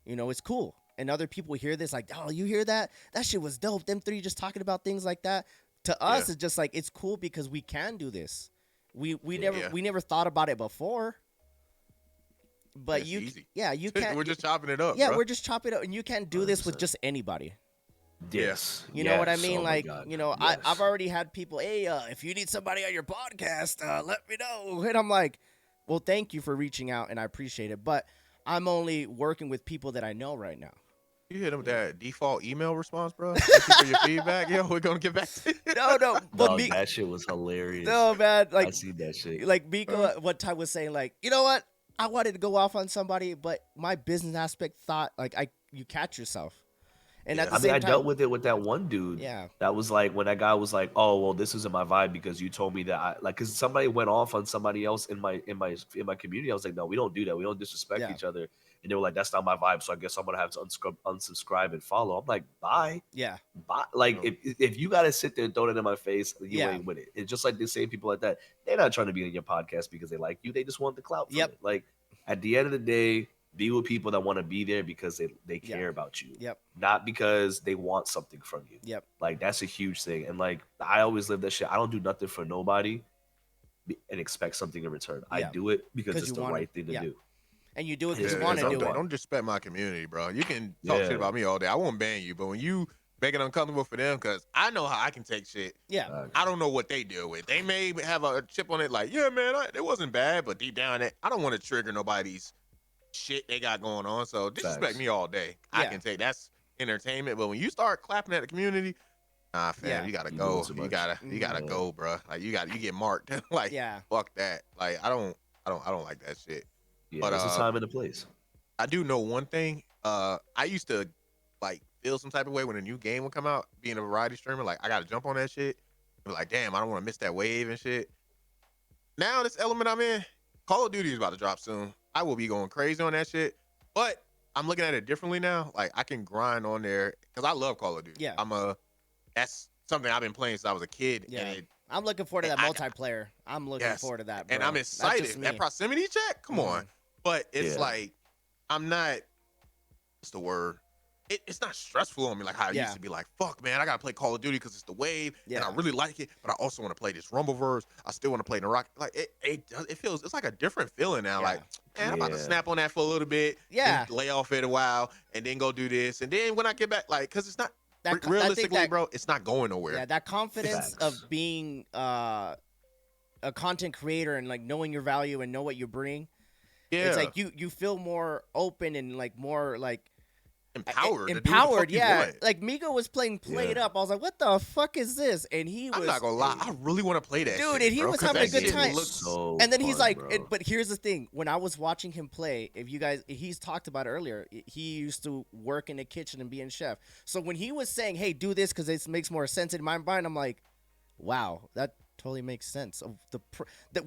It's cool. And other people hear this like, oh, you hear that? That shit was dope. Them three just talking about things like that. To Yeah. us, it's just like, it's cool because we can do this. We Yeah. never thought about it before. But It's you, easy. yeah, you can't. We're just chopping it up, yeah, bro. we're just chopping it up, and you can't do this with 100%. just anybody. Yes. You know what I Yes. mean? Oh my Like, God. I've Yes. already had people, hey, if you need somebody on your podcast, let me know. And I'm like, well, thank you for reaching out, and I appreciate it. But I'm only working with people that I know right now. You hit him with that default email response, bro. Thank you for your feedback. Yo, we're gonna get back to it. No, but Dog, me, that shit was hilarious. no, man, I like, see that shit. Miko at one time was saying, like, you know what? I wanted to go off on somebody, but my business aspect thought, like, you catch yourself. And at Yeah. the I mean, same I time, dealt with it with that one dude. yeah, That was like when that guy was like, "Oh, well, this isn't my vibe because you told me that I like." Because somebody went off on somebody else in my community. I was like, "No, we don't do that. We don't disrespect yeah, each other." And they were like, "That's not my vibe." So I guess I'm gonna have to unsubscribe and follow. I'm like, "Bye, yeah, bye." Like No. if you gotta sit there and throw it in my face, you yeah, ain't with it. It's just like the same people like that. They're not trying to be on your podcast because they like you. They just want the clout from Yep. it. Like at the end of the day, be with people that want to be there because they Yeah. care about you, yep, not because they want something from you. yep, Like that's a huge thing. And like I always live that shit. I don't do nothing for nobody and expect something in return. I Yeah. do it because 'Cause it's you the want it. right thing to Yeah. do. and you do it Yeah, because you yeah, want to don't do do it. it. Don't disrespect my community, bro. You can talk shit Yeah. about me all day. I won't ban you, but when you make it uncomfortable for them, because I know how I can take shit. Yeah, I don't know what they deal with. They may have a chip on it, like, yeah, man, it wasn't bad, but deep down, I don't want to trigger nobody's shit they got going on. So disrespect Facts. me all day. I Yeah. can take that's entertainment. But when you start clapping at the community, nah, fam, Yeah. you gotta You doing go. too You much. gotta Yeah. go, bro. Like you get marked. Like yeah, fuck that. Like I don't like that shit. Yeah, But there's a time and a place. I do know one thing. I used to like feel some type of way when a new game would come out. Being a variety streamer, like I gotta jump on that shit. Be like, damn, I don't want to miss that wave and shit. Now this element I'm in, Call of Duty is about to drop soon. I will be going crazy on that shit. But I'm looking at it differently now. Like I can grind on there because I love Call of Duty. Yeah. That's something I've been playing since I was a kid. Yeah. And I'm looking forward to that I- multiplayer. I'm looking yes, forward to that, bro. and I'm That's excited. just That me. proximity check, come on. Mhm. But it's Yeah. like I'm not. What's the word? It's not stressful on me like how it Yeah. used to be. Like fuck, man, I gotta play Call of Duty because it's the wave, and Yeah. I really like it. But I also want to play this Rumbleverse. I still want to play the Rock. Like it feels. It's like a different feeling now. Yeah. Like man, I'm about to Yeah. snap on that for a little bit. Yeah. then lay off it a while, and then go do this, and then when I get back, like, cause it's not I think realistically, that, bro, it's not going nowhere. yeah, that confidence Facts. of being a content creator and like knowing your value and know what you bring. Yeah, It's like you feel more open and like more like empowered. to do what the empowered. fuck you Yeah, want. like Miko was playing Played Yeah. Up. I was like, what the fuck is this? And he was. I'm not gonna lie, I really want to play that, Dude, shit, and he bro, was 'cause having a that good shit time. looks- So And then he's fun, like, bro. but here's the thing: when I was watching him play, if you guys, he's talked about it earlier. He used to work in the kitchen and be a chef. So when he was saying, "Hey, do this because it makes more sense," in my mind, I'm like, "Wow, that totally makes sense. Of the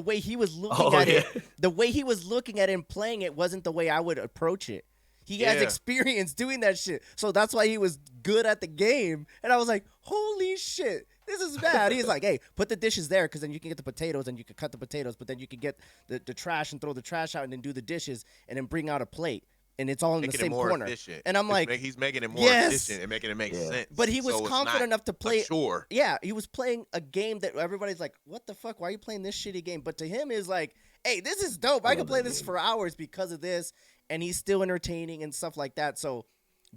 way he was looking Oh, at yeah. it, the way he was looking at it and playing it wasn't the way I would approach it. He has Yeah. experience doing that shit, so that's why he was good at the game. And I was like, holy shit, this is bad. He's like, hey, put the dishes there because then you can get the potatoes and you can cut the potatoes, but then you can get the trash and throw the trash out and then do the dishes and then bring out a plate. And it's all in the Making it same more corner. efficient. And I'm like, he's making it more yes. efficient and making it make Yeah. sense. But he was So it's confident not enough to play. Sure. Yeah, he was playing a game that everybody's like, what the fuck? Why are you playing this shitty game? But to him, is like, hey, this is dope. I can play this for hours because of this. And he's still entertaining and stuff like that. So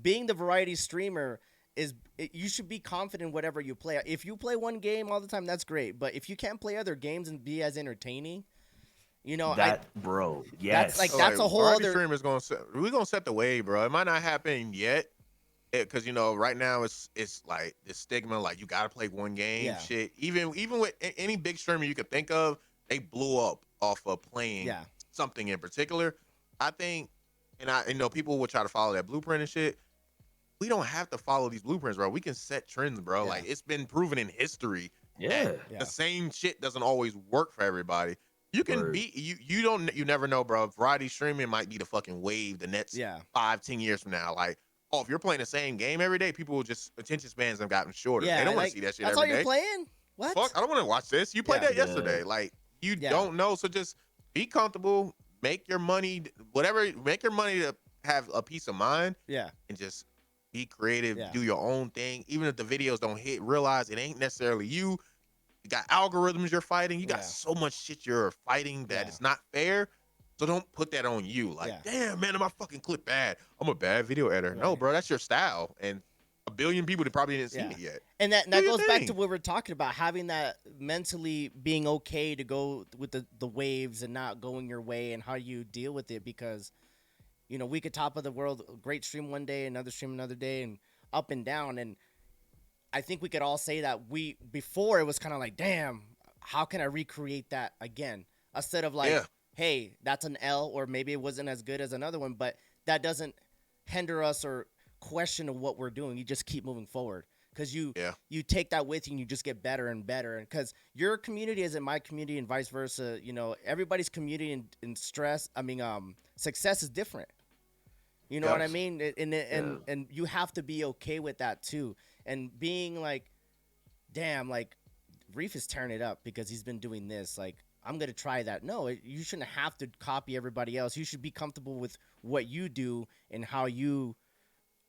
being the variety streamer you should be confident in whatever you play. If you play one game all the time, that's great. But if you can't play other games and be as entertaining, you know, bro, yes. That's a whole variety other. streamers we're gonna set the wave, bro. It might not happen yet, because you know right now it's like this stigma, like you gotta play one game. Yeah. Shit, even with any big streamer you could think of, they blew up off of playing something in particular. I think, and I know people will try to follow that blueprint and shit. We don't have to follow these blueprints, bro. We can set trends, bro. Yeah. Like it's been proven in history. Yeah. The same shit doesn't always work for everybody. You can be you never know, bro. Variety streaming might be the fucking wave the next 5-10 years from now. Like, if you're playing the same game every day, people will just attention spans have gotten shorter. Yeah, they don't want like, to see that shit that's every all day. you're playing? What? Fuck, I don't want to watch this. You played that yesterday. Like, you don't know. So just be comfortable, make your money, make your money to have a peace of mind. Yeah. And just be creative, Yeah. do your own thing. Even if the videos don't hit, realize it ain't necessarily you. You got algorithms you're fighting. You got so much shit you're fighting that it's not fair. So don't put that on you. Like, damn, man, am I fucking clip bad? I'm a bad video editor. No, bro, that's your style. And a billion people that probably didn't see it yet. And that goes back to what we're talking about, having that mentally being okay to go with the waves and not going your way and how you deal with it. Because, you know, we could top of the world, great stream one day, another stream another day, and up and down. And I think we could all say that before it was kind of like, damn, how can I recreate that again? Instead of like, hey, that's an L, or maybe it wasn't as good as another one, but that doesn't hinder us or question what we're doing. You just keep moving forward because you take that with you and you just get better and better. And because your community isn't my community and vice versa, you know, everybody's community and success is different. You know what I mean? And you have to be okay with that too. And being like, damn, like Rief is tearing it up because he's been doing this. Like, I'm going to try that. No, you shouldn't have to copy everybody else. You should be comfortable with what you do and how you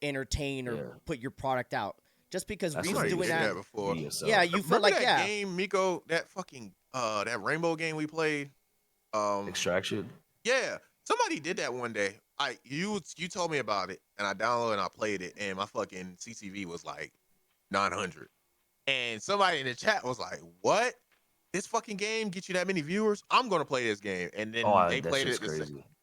entertain or put your product out. Just because Rief's doing that before. Yeah, you feel like that game, Miko, that fucking that rainbow game we played. Extraction. Yeah. Somebody did that one day. You told me about it and I downloaded and I played it and my fucking CCV was like 900. And somebody in the chat was like, "What? This fucking game get you that many viewers? I'm gonna play this game." And then they played it.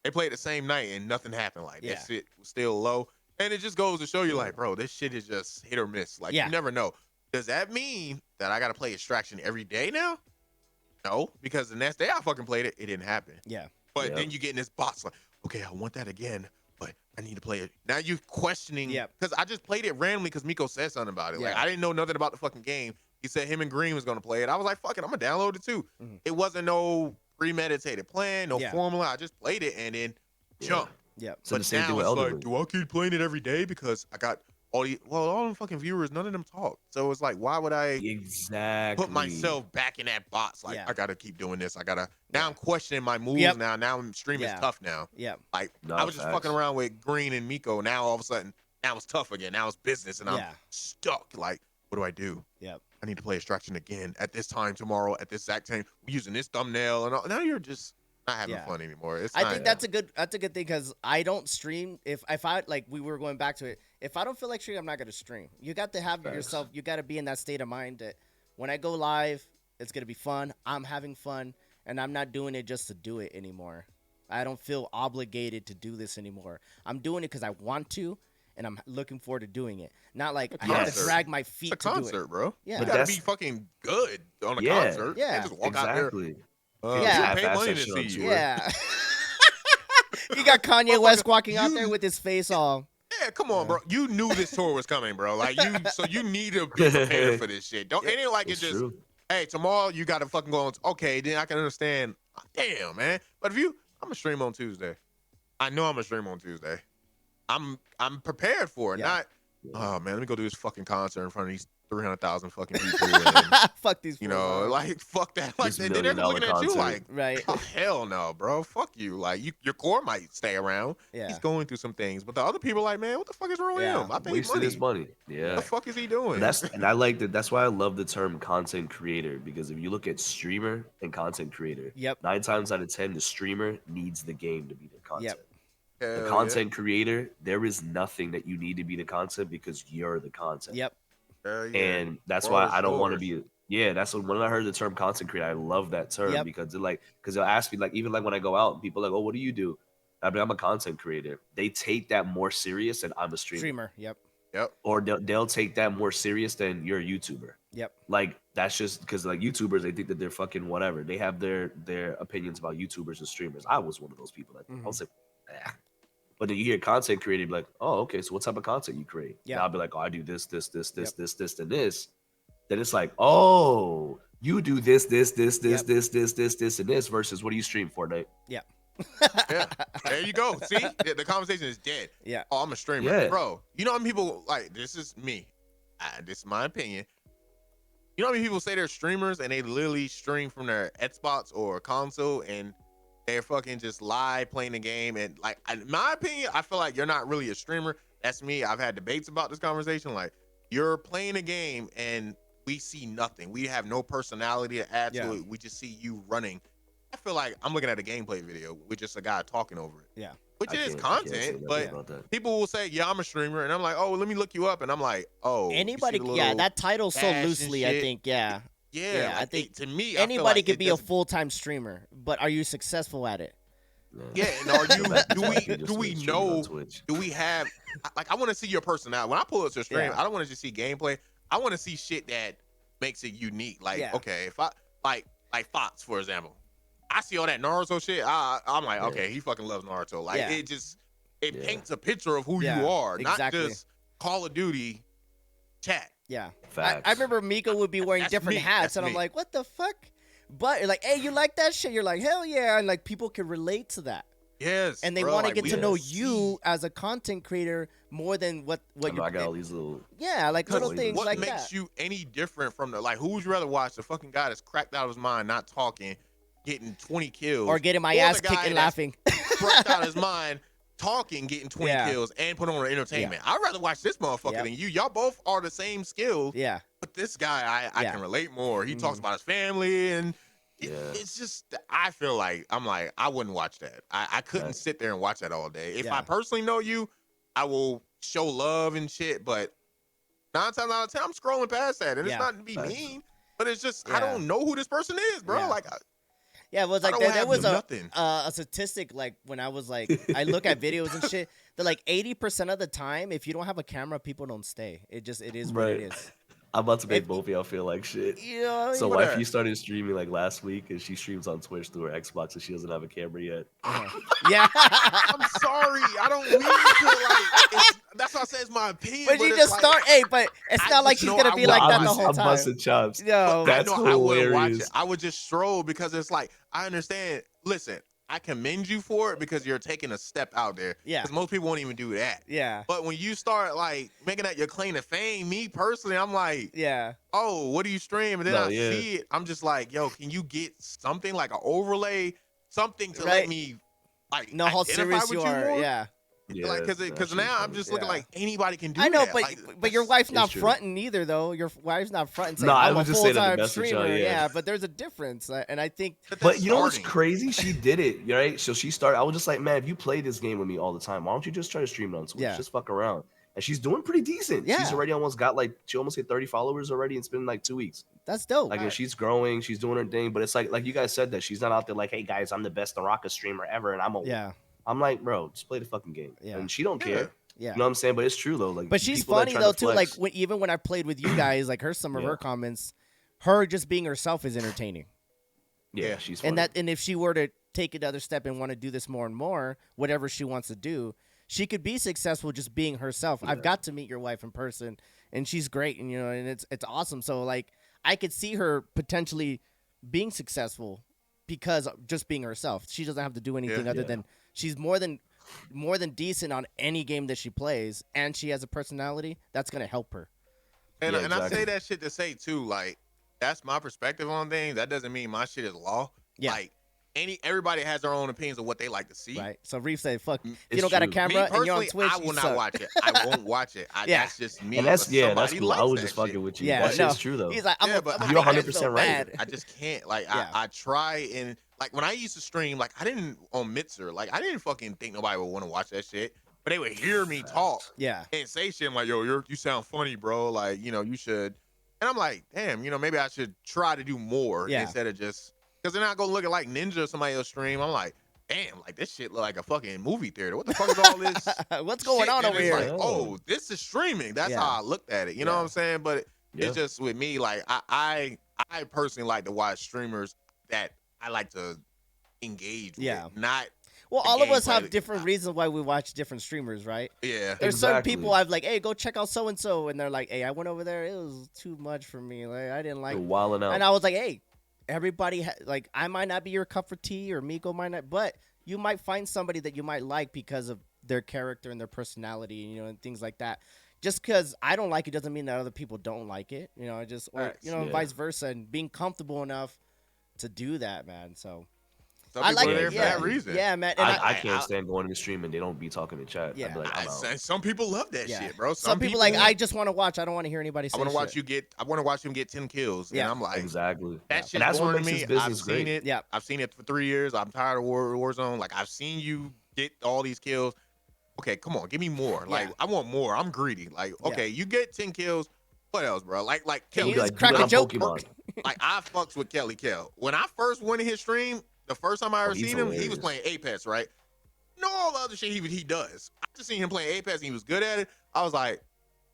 They played the same night and nothing happened. Like that shit was still low. And it just goes to show you, like, bro, this shit is just hit or miss. Like you never know. Does that mean that I gotta play Extraction every day now? No, because the next day I fucking played it, it didn't happen. Yeah. But then you get in this box like, okay, I want that again, but I need to play it. Now you're questioning, because I just played it randomly because Miko said something about it. Like, I didn't know nothing about the fucking game. He said him and Green was going to play it. I was like, fuck it, I'm going to download it too. It wasn't no premeditated plan, no formula. I just played it and then jump. Yeah. So but the same now thing with it's Elden like, Ring. do I keep playing it every day because I got all them fucking viewers, none of them talk. So it's like, why would I put myself back in that box? Like, I got to keep doing this. Now I'm questioning my moves now. Now I'm streaming tough now. Yeah. Like, I was just fucking around with Green and Miko. Now all of a sudden, now it's tough again. Now it's business and I'm stuck. Like, what do I do? Yep. I need to play Extraction again at this time tomorrow at this exact time. We're using this thumbnail and all. Now you're just not having fun anymore. I think that's a good thing because I don't stream if I like we were going back to it. If I don't feel like streaming, I'm not gonna stream. You got to have yourself. You got to be in that state of mind that when I go live, it's gonna be fun. I'm having fun, and I'm not doing it just to do it anymore. I don't feel obligated to do this anymore. I'm doing it because I want to, and I'm looking forward to doing it. Not like I have to drag my feet it's a to concert, do it. bro. Yeah, you gotta be fucking good on a concert. Yeah, you can't just walk out there. Yeah. Pay money to see you. Yeah. You got Kanye West walking out there with his face all. Yeah, come on, bro. You knew this tour was coming, bro. Like so you need to be prepared for this shit. It ain't like it's just hey, tomorrow you got to fucking go on. Okay, then I can understand. Damn, man. But if I'm a stream on Tuesday. I know I'm a stream on Tuesday. I'm prepared for it. Yeah. Not, oh man, let me go do this fucking concert in front of these 300,000 fucking people. And, Fuck these. you know, like fuck that. Like This they're $1 million looking at you concert. like, Right. oh hell no, bro. Fuck you. Like your core might stay around. Yeah. He's going through some things, but the other people like, man, what the fuck is wrong with Yeah. him? I paid Wasted money. his money. What Yeah. the fuck is he doing? And I like that. That's why I love the term content creator, because if you look at streamer and content creator, Yep. 9 times out of 10, the streamer needs the game to be the content. Hell The yeah. content creator, there is nothing that you need to be the content because you're the content. Yep. Hell yeah. And that's World why I don't want to stores. be. Yeah, that's when I heard the term content creator, I love that term Yep. because they'll ask me, like, even like when I go out, people are like, oh, what do you do? I mean, I'm a content creator. They take that more serious than I'm a streamer. Yep. Yep. Or they'll take that more serious than you're a YouTuber. Yep. Like that's just because like YouTubers, they think that they're fucking whatever. They have their opinions about YouTubers and streamers. I was one of those people. I was like, eh. But then you hear content creator, you'd be like, oh, okay, so what type of content you create? Yeah. And I'll be like, oh, I do this, this, this, this, Yep. this, this, and this. Then it's like, oh, you do this, this, this, this, Yep. this, and this versus what do you stream Fortnite? Yeah. Yeah. There you go. See, the conversation is dead. Yeah. Oh, I'm a streamer, Yeah. bro. You know how many people like this is me. This is my opinion. You know how many people say they're streamers and they literally stream from their Xbox or console and they're fucking just live playing the game and like in my opinion, I feel like you're not really a streamer. That's me. I've had debates about this conversation. Like you're playing a game and we see nothing. We have no personality to add to Yeah. it. We just see you running. I feel like I'm looking at a gameplay video with just a guy talking over it. Yeah. Which I is can't say content, nothing but about that. people will say, "Yeah, I'm a streamer," and I'm like, "Oh, let me look you up," and I'm like, "Oh, you see Anybody. the Yeah. little That title so dash and loosely. I shit? think. Yeah. yeah, I like, think to me, I feel Anybody like could it be a doesn't- full-time streamer, but are you successful at it? Yeah, and are you? Back to do Twitch, we? just Do we streaming on know? Twitch. Do we have? Like, I want to see your personality. When I pull up to a stream, Yeah. I don't want to just see gameplay. I want to see shit that makes it unique. Like, Yeah. okay, if I like Fox, for example, I see all that Naruto shit. I'm like, Yeah. okay, he fucking loves Naruto. Like, Yeah. it Yeah. paints a picture of who Yeah, you are, exactly. not just Call of Duty chat. Yeah. Facts. I remember Mika would be wearing That's different me. hats, That's and I'm me. like, what the fuck? But like, hey, you like that shit? You're like, hell yeah, and like people can relate to that, Yes, and they bro, want to like, get we to know see- you as a content creator more than what I you're. got all these little. Yeah, like little What things What like makes that. you any different from the like? Who would you rather watch? The fucking guy that's cracked out of his mind, not talking, getting 20 kills, Or getting my or ass the kicked guy and that's laughing. cracked out of his mind, talking, getting 20 Yeah. kills, and put on an entertainment? I'd rather watch this motherfucker Yep. than you. Y'all both are the same skills, Yeah. but this guy, I Yeah. can relate more. He talks Mhm. about his family, and Yeah. it's just, I feel like, I'm like, I wouldn't watch that. I couldn't Right. sit there and watch that all day. If Yeah. I personally know you, I will show love and shit, but 9 times out of 10, I'm scrolling past that, and Yeah. it's not to be Facts. mean, but it's just, Yeah. I don't know who this person is, bro. Yeah. Like, Yeah, it was I like don't there have was nothing. a statistic like when I was like I look at videos and shit that like 80% of the time if you don't have a camera people don't stay. It is what it Right. is. I'm about to make If- both of y'all feel like shit. You know, So What wifey that? started streaming like last week, and she streams on Twitch through her Xbox, and she doesn't have a camera yet. yeah. I'm sorry. I don't mean to, that's why I say it's my opinion. But you it's just like, start but it's I not like just she's know gonna I be would- like that I'm the just- whole I'm time. busting chops. No. That's I know I wouldn't watch it. hilarious. I would just stroll because it's like, I understand. Listen, I commend you for it because you're taking a step out there. Yeah. Because most people won't even do that. Yeah. But when you start like making that your claim to fame, me personally, I'm like, Yeah. oh, what do you stream? And then No, I yeah. see it. I'm just like, yo, can you get something like an overlay, something to Right. let me like Know how identify serious with you are. more? Yeah. Yeah, Like, because that shit's now I'm funny. just looking Yeah. like anybody can do I know, that. but Like, but your that's- wife's not true. fronting either, though. Your wife's not fronting. Saying, No, I I'm a was just saying that to full-time message y'all, streamer. yeah. But there's a difference, and I think that's But you know what's starting. crazy? She did it, right? So she started. I was just like, man, if you play this game with me all the time, why don't you just try to stream it on Twitch? Yeah. Just fuck around. And she's doing pretty decent. Yeah. She's already almost got like she almost hit 30 followers already, and it's been like 2 weeks. that's dope. Like, and she's growing, she's doing her thing. But it's like you guys said that she's not out there like, hey guys, I'm the best Naraka streamer ever, and Yeah. I'm like, bro, just play the fucking game. Yeah. And she don't Yeah. care. Yeah. You know what I'm saying? But it's true though. Like, But she's people that funny try to though too. Like flex- even when I played with you guys, like some of Yeah. her comments, her just being herself is entertaining. yeah, she's funny. And if she were to take another step and want to do this more and more, whatever she wants to do, she could be successful just being herself. I've got to meet your wife in person, and she's great, and and it's awesome. So like I could see her potentially being successful because of just being herself. She doesn't have to do anything other than she's more than decent on any game that she plays, and she has a personality that's gonna help her. And Yeah, and I exactly. say that shit to say too, like that's my perspective on things. That doesn't mean my shit is law. Yeah. Like everybody has their own opinions of what they like to see. Right. So Reef said, "Fuck, if you It's don't got a true. camera Me and you're on personally, Twitch, I you will not suck." watch it. I won't watch it. Yeah. That's just me. And that's but that's somebody cool. I likes was that just fucking shit. with you. Yeah, That shit's true though. He's like, I'm Yeah, a, but I'm a you're hate that 100% so right. bad. I just can't. Like Yeah. I try and like when I used to stream, like I didn't on Mixer, like I didn't fucking think nobody would want to watch that shit. But they would hear me talk Yeah. and say shit. I'm like, yo, you sound funny, bro. Like, you should. And I'm like, damn, maybe I should try to do more Yeah. instead of just because they're not gonna look at like Ninja or somebody else stream. I'm like, damn, like this shit look like a fucking movie theater. What the fuck is all this? What's going shit? on And over it's here? like, oh, this is streaming. That's Yeah. how I looked at it. You know what I'm saying? But Yeah. it's just with me, like I personally like to watch streamers that I like to engage Yeah. with. Not Well, the all of us gameplay. have different reasons why we watch different streamers, right? yeah. There's certain Exactly. people I've like, hey, go check out so and so, and they're like, hey, I went over there, it was too much for me, like I didn't like. You're wilding out. And I was like, hey, everybody, like I might not be your cup of tea, or Miko might not, but you might find somebody that you might like because of their character and their personality, and things like that. Just because I don't like it doesn't mean that other people don't like it, just or Facts. Yeah. vice versa, and being comfortable enough to do that, man. So Some I people like are there it, for yeah, that reason. yeah, man. And I can't stand going to the stream and they don't be talking in chat. Yeah. I'd be like, I'm out. And some people love that Yeah. shit, bro. Some people like, I just want to watch. I don't want to hear anybody say I want to watch shit. I want to watch him get 10 kills. Yeah. And I'm like, Exactly. that Yeah. shit's And that's what boring to makes me. this business I've seen great. it. Yep. I've seen it for 3 years. I'm tired of Warzone. Like I've seen you get all these kills. Okay, come on, give me more. Like Yeah. I want more. I'm greedy. Like okay, you get 10 kills. What else, bro? Like Can Kelly. you Like, just crack do a it on joke? Pokemon. Like I fucks with Kelly Kell. When I first went in his stream, the first time I ever he's seen him, he hilarious. was playing Apex, right? No, all the other shit he does. I just seen him playing Apex and he was good at it. I was like,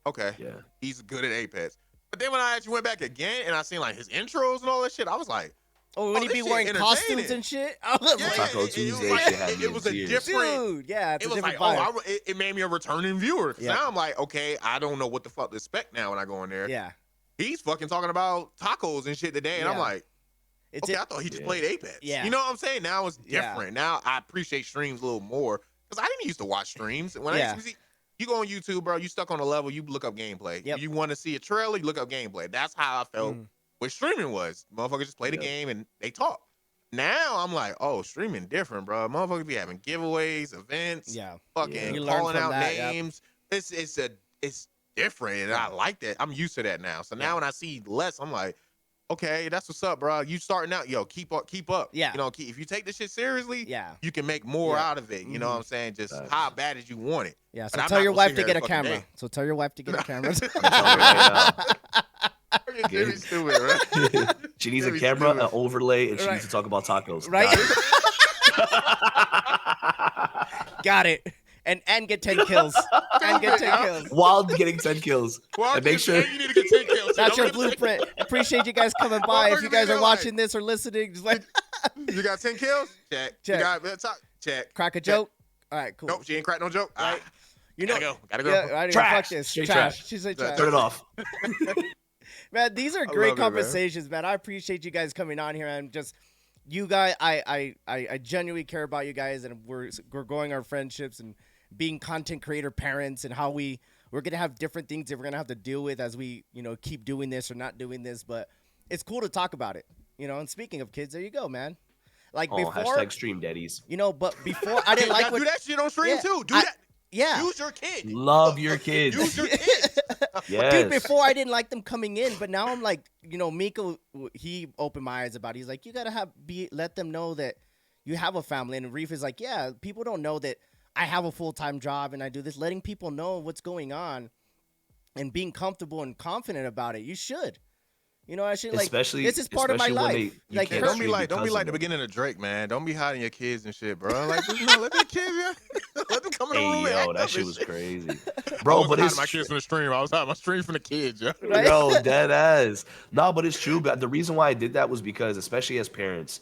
okay, Yeah. he's good at Apex. But then when I actually went back again and I seen like his intros and all that shit, I was like, Oh, when Oh, he this be shit wearing costumes entertaining. and shit. I was yeah, like, Taco it was Tuesday like, shit had me it in was a tears. different. dude, yeah, it's It a was different like, vibe. it made me a returning viewer. 'Cause Yeah. now I'm like, okay, I don't know what the fuck to expect now when I go in there. Yeah, He's fucking talking about tacos and shit today, and I'm Yeah. like, it's okay, I thought he just Yeah. played Apex. Yeah. You know what I'm saying? Now it's Yeah. different. Now I appreciate streams a little more because I didn't used to watch streams. When I Yeah. used to see, you go on YouTube, bro, you stuck on a level, you look up gameplay. Yep. You want to see a trailer, you look up gameplay. That's how I felt Mm. what streaming was. Motherfuckers just play the Yep. game and they talk. Now I'm like, oh, streaming different, bro. Motherfuckers be having giveaways, events, yeah, fucking You learn calling from out that, yep. names. It's different, and I like that. I'm used to that now. So now Yeah. when I see less, I'm like, okay, that's what's up, bro. You starting out, yo, keep up. Yeah. If you take this shit seriously, yeah, you can make more Yeah. out of it. You know Mhm. what I'm saying? Just Facts. how bad as you want it. yeah. But So I'm tell not your gonna wife sit to here get a every fucking camera. day. So tell your wife to get a camera. I'm telling you right Fucking Jimmy stupid, right? now. She needs a Jimmy camera, an stupid. overlay, and she Right. needs to talk about tacos. Right? Got Got it. And get 10 kills. And get 10 kills. While getting 10 kills. Well, And make sure- you need to get 10 kills. That's your Don't get 10 blueprint. Appreciate you guys coming by. If you guys are Motherfuckers, watching this or listening, just like You got 10 kills? Check. Check. You got talk? Check. crack a joke. All right, cool. Nope, she ain't cracked no joke. Right. You know, Gotta go. yeah, I Trash. fuck this. Straight Trash. trash. She said Turn trash. Turn it off. Man, these are love great it, man. conversations, man. I appreciate you guys coming on here and just you guys. I genuinely care about you guys, and we're growing our friendships and being content creator parents, and how we're gonna have different things that we're gonna have to deal with as we keep doing this or not doing this. But it's cool to talk about it, And speaking of kids, there you go, man. Like Oh, before, hashtag stream daddies. but before I didn't like do what. that shit on stream Yeah, too. Do I- that. Yeah, Use your kid. Love your kids. Use your kids. Yes. dude, before I didn't like them coming in, but now I'm like, Miko, he opened my eyes about it. He's like, you gotta let them know that you have a family. And Reef is like, yeah, people don't know that I have a full-time job and I do this. Letting people know what's going on and being comfortable and confident about it. You should. I should like. Especially- This is part of my especially when life. you Like, can't Kurt- Don't be like because the of them. beginning of Drake, man. Don't be hiding your kids and shit, bro. Like, just, let the kids, let them come in the Hey, room and yo, act that up shit and was shit. crazy. I Bro, wasn't but hiding it's my kids from the stream. I was hiding my stream from the kids, yo. Right? Yo, dead ass. No, but it's true. But the reason why I did that was because, especially as parents,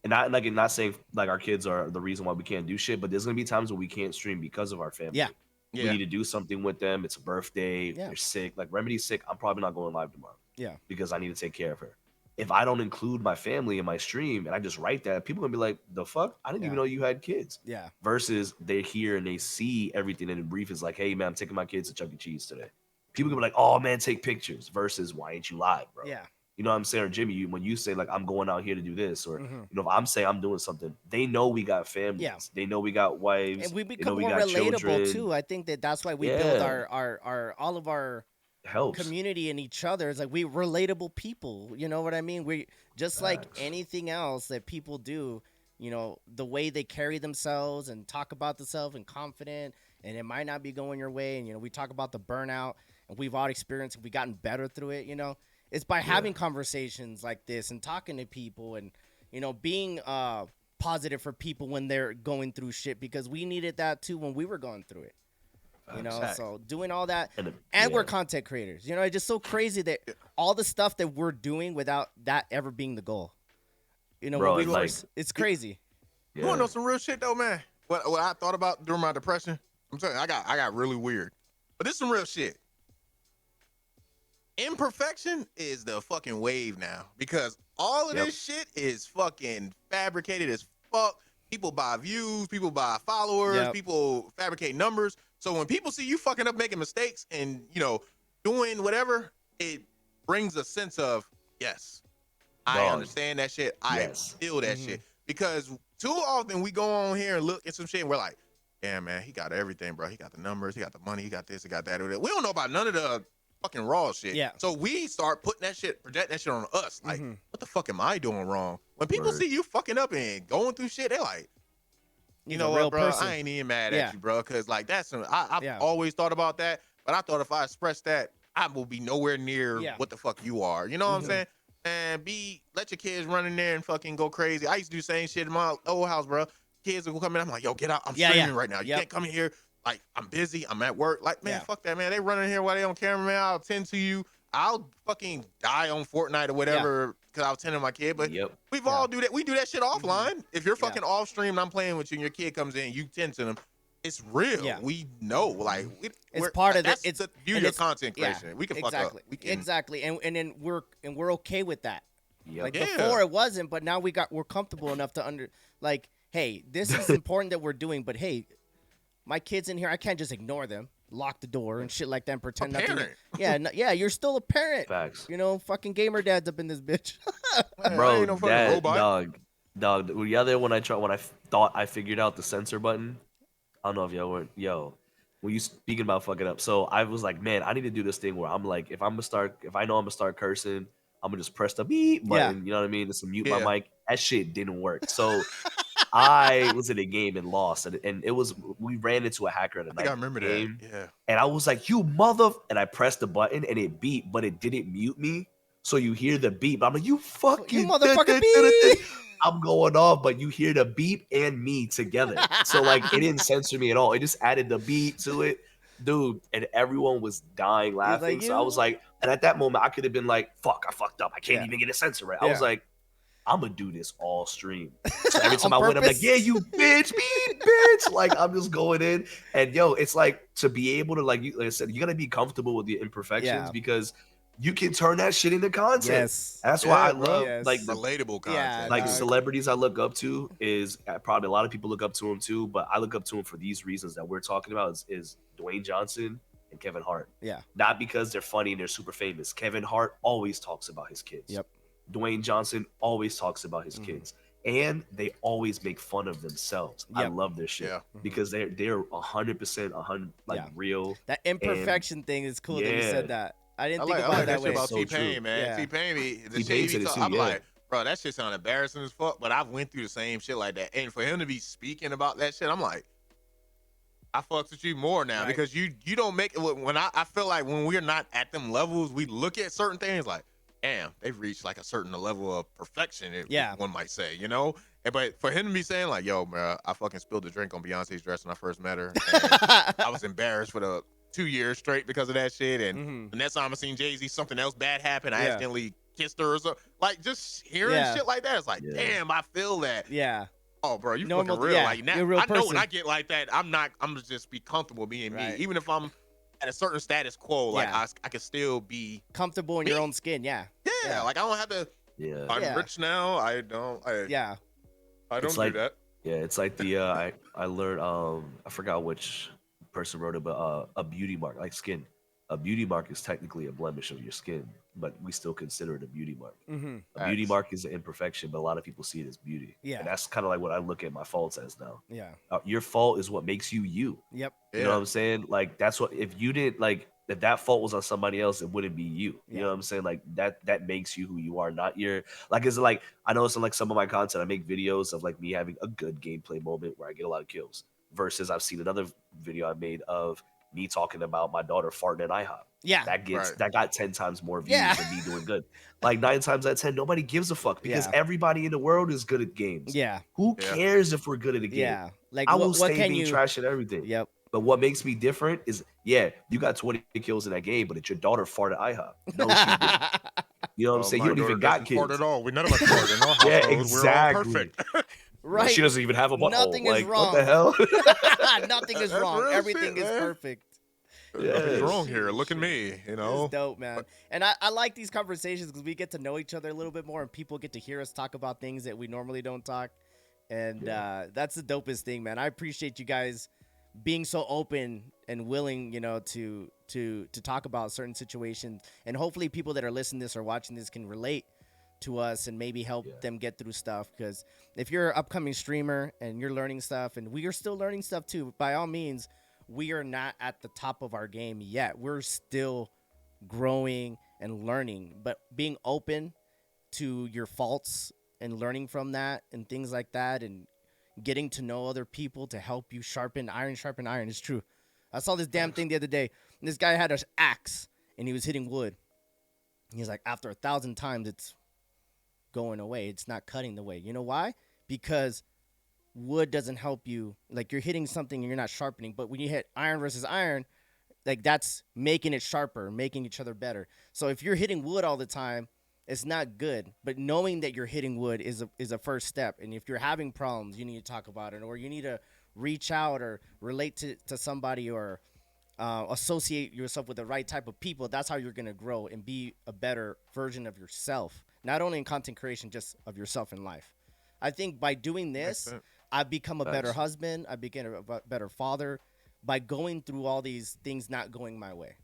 and not saying like our kids are the reason why we can't do shit, but there's gonna be times when we can't stream because of our family. Yeah. We Yeah. need to do something with them. It's a birthday. Yeah. They're sick. Like Remedy's sick. I'm probably not going live tomorrow. Yeah. Because I need to take care of her. If I don't include my family in my stream and I just write that, people gonna be like, "The fuck? I didn't even know you had kids." Yeah. Versus they're here and they see everything, and the brief is like, "Hey man, I'm taking my kids to Chuck E. Cheese today." People gonna be like, "Oh man, take pictures." Versus, "Why ain't you live, bro?" Yeah. You know what I'm saying? Or Jimmy, when you say like, "I'm going out here to do this," or Mhm. if I'm saying I'm doing something, they know we got families. Yeah. They know we got wives. And we They know become we more got relatable children. too. I think that's why we build Yeah. our all of our Helps. community and each other. It's like we relatable people. You know what I mean? We just like Facts. anything else that people do. You know, the way they carry themselves and talk about themselves and confident, and it might not be going your way. And we talk about the burnout, and we've all experienced. We've gotten better through it. It's by having conversations like this and talking to people, and being positive for people when they're going through shit, because we needed that too when we were going through it. Facts. So doing all that, And we're content creators. It's just so crazy that all the stuff that we're doing without that ever being the goal. Bro, when we like- first, it's crazy. You want to know some real shit though, man? What I thought about during my depression? I'm telling you, I got really weird. But this is some real shit. Imperfection is the fucking wave now, because all of this shit is fucking fabricated as fuck. People buy views, people buy followers, people fabricate numbers. So when people see you fucking up, making mistakes, and doing whatever, it brings a sense of, yes, I understand that shit. I feel that shit. Because too often we go on here and look at some shit and we're like, damn man, he got everything, bro. He got the numbers, he got the money, he got this, he got that. We don't know about none of the fucking raw shit. Yeah. So we start putting that shit, projecting that shit on us. Like, what the fuck am I doing wrong? When people see you fucking up and going through shit, they're like, you know what, bro? I ain't even mad at you, bro. Cause like I've always thought about that, but I thought if I express that, I will be nowhere near what the fuck you are. You know what I'm saying? And let your kids run in there and fucking go crazy. I used to do the same shit in my old house, bro. Kids will come in, I'm like, yo, get out. I'm streaming right now. You can't come in here. Like, I'm busy. I'm at work. Like, man, fuck that, man. They running here while they on camera, man. I'll tend to you. I'll fucking die on Fortnite or whatever because I was tending my kid. But we've all do that. We do that shit offline. If you're fucking off stream and I'm playing with you and your kid comes in, you tend to them. It's real. Yeah. We know. Like, It's part of that's it. It's the beauty of content creation. We can fuck up. Exactly. We can, Exactly. And then we're okay with that. Yep. Like before it wasn't, but now we're comfortable enough to hey, this is important that we're doing, but hey, my kids in here, I can't just ignore them, lock the door and shit like that and pretend nothing. Yeah, you're still a parent. Facts. Fucking gamer dad's up in this bitch. Bro, no fucking that robot. dog. The other when I thought I figured out the censor button. I don't know if y'all weren't. When you speaking about fucking up, so I was like, man, I need to do this thing where I'm like, if I know I'm gonna start cursing, I'm gonna just press the beep button. You know what I mean? Just to mute my mic. That shit didn't work. So I was in a game and lost, and we ran into a hacker at a night. I remember game, that. Yeah. And I was like, you mother, and I pressed the button and it beeped, but it didn't mute me. So you hear the beep. I'm like, you motherfucking beep. I'm going off, but you hear the beep and me together. So like it didn't censor me at all. It just added the beep to it. Dude, and everyone was dying laughing. Like, so I was like, and at that moment I could have been like, fuck, I fucked up. I can't even get a censor right. I was like, I'm gonna do this all stream. So every time I win, I'm like, yeah, you bitch, bitch. Like I'm just going in. And it's like to be able to like I said, you gotta be comfortable with the imperfections because you can turn that shit into content. Yes. That's why I love like relatable content. Like celebrities I look up to is probably a lot of people look up to him too, but I look up to him for these reasons that we're talking about is Dwayne Johnson and Kevin Hart. Yeah. Not because they're funny and they're super famous. Kevin Hart always talks about his kids. Yep. Dwayne Johnson always talks about his kids. And they always make fun of themselves. I love this shit because they're 100% real. That imperfection thing is cool that you said that. I didn't think about it that way. About T-Pain, man. Yeah. T-Pain, the shit he talk, I'm like, bro, that shit sound embarrassing as fuck, but I've went through the same shit like that. And for him to be speaking about that shit, I'm like, I fucks with you more now because you don't make it. When I feel like when we're not at them levels, we look at certain things like, damn, they've reached like a certain level of perfection, one might say, But for him to be saying like, yo, bro, I fucking spilled the drink on Beyonce's dress when I first met her. And I was embarrassed for the 2 years straight because of that shit. And the next time I seen Jay-Z, something else bad happened. I accidentally kissed her or something. Like just hearing shit like that, it's like, damn, I feel that. Yeah. Oh, bro, you fucking Normal, real. yeah, Like now, you're a real I know when person. I get like that, I'm gonna just be comfortable being me. Right. Even if I'm at a certain status quo, like Yeah. I can still be Comfortable in me. your own skin, yeah. Yeah, like I don't have to. Yeah. I'm Yeah. rich now. I Yeah. don't It's do like that. yeah, it's like I learned I forgot which person wrote it, but a beauty mark like skin. A beauty mark is technically a blemish of your skin, but we still consider it a beauty mark. Mm-hmm. A beauty Facts. mark is an imperfection, but a lot of people see it as beauty. Yeah. And that's kind of like what I look at my faults as now. Yeah. Your fault is what makes you you. Yep. You know what Yeah, I'm saying? Like that's what if you didn't like if that fault was on somebody else, it wouldn't be you. You Yeah. know what I'm saying? Like that makes you who you are, not your like it's like I know in like some of my content, I make videos of like me having a good gameplay moment where I get a lot of kills. Versus I've seen another video I made of me talking about my daughter farting at IHOP. Yeah. That right. got 10 times more views Yeah. than me doing good. Like 9 times out of 10, nobody gives a fuck because Yeah. everybody in the world is good at games. Yeah. Who Yeah. cares if we're good at a game? Yeah. Like I will what stay can being you trash at everything. Yep. But what makes me different is, yeah, you got 20 kills in that game, but it's your daughter farted at IHOP. No, she didn't. You know what I'm saying? My You don't daughter even got doesn't fart kids. at all. We none of us fart in our household. Yeah, We're all exactly. perfect. Right. She doesn't even have a butthole. Nothing is Like, wrong. what the hell? Nothing is That's wrong. real Everything shit, is man. perfect. Nothing's Yes. wrong here. Look at me. You This know. is dope, man. And I like these conversations because we get to know each other a little bit more, and people get to hear us talk about things that we normally don't talk. And that's the dopest thing, man. I appreciate you guys being so open and willing, to talk about certain situations. And hopefully, people that are listening to this or watching this can relate to us and maybe help them get through stuff. Because if you're an upcoming streamer and you're learning stuff, and we are still learning stuff too, by all means, we are not at the top of our game yet. We're still growing and learning, but being open to your faults and learning from that and things like that, and getting to know other people to help you sharpen iron is true. I saw this damn thing the other day. And this guy had an axe and he was hitting wood. He's like, after 1,000 times, it's going away. It's not cutting the way. You know why? Because wood doesn't help you. Like, you're hitting something and you're not sharpening. But when you hit iron versus iron, like, that's making it sharper, making each other better. So if you're hitting wood all the time, it's not good. But knowing that you're hitting wood is a first step. And if you're having problems, you need to talk about it, or you need to reach out or relate to somebody, or associate yourself with the right type of people. That's how you're going to grow and be a better version of yourself, not only in content creation, just of yourself in life. I think by doing this, I've become a better husband. I became a better father by going through all these things not going my way.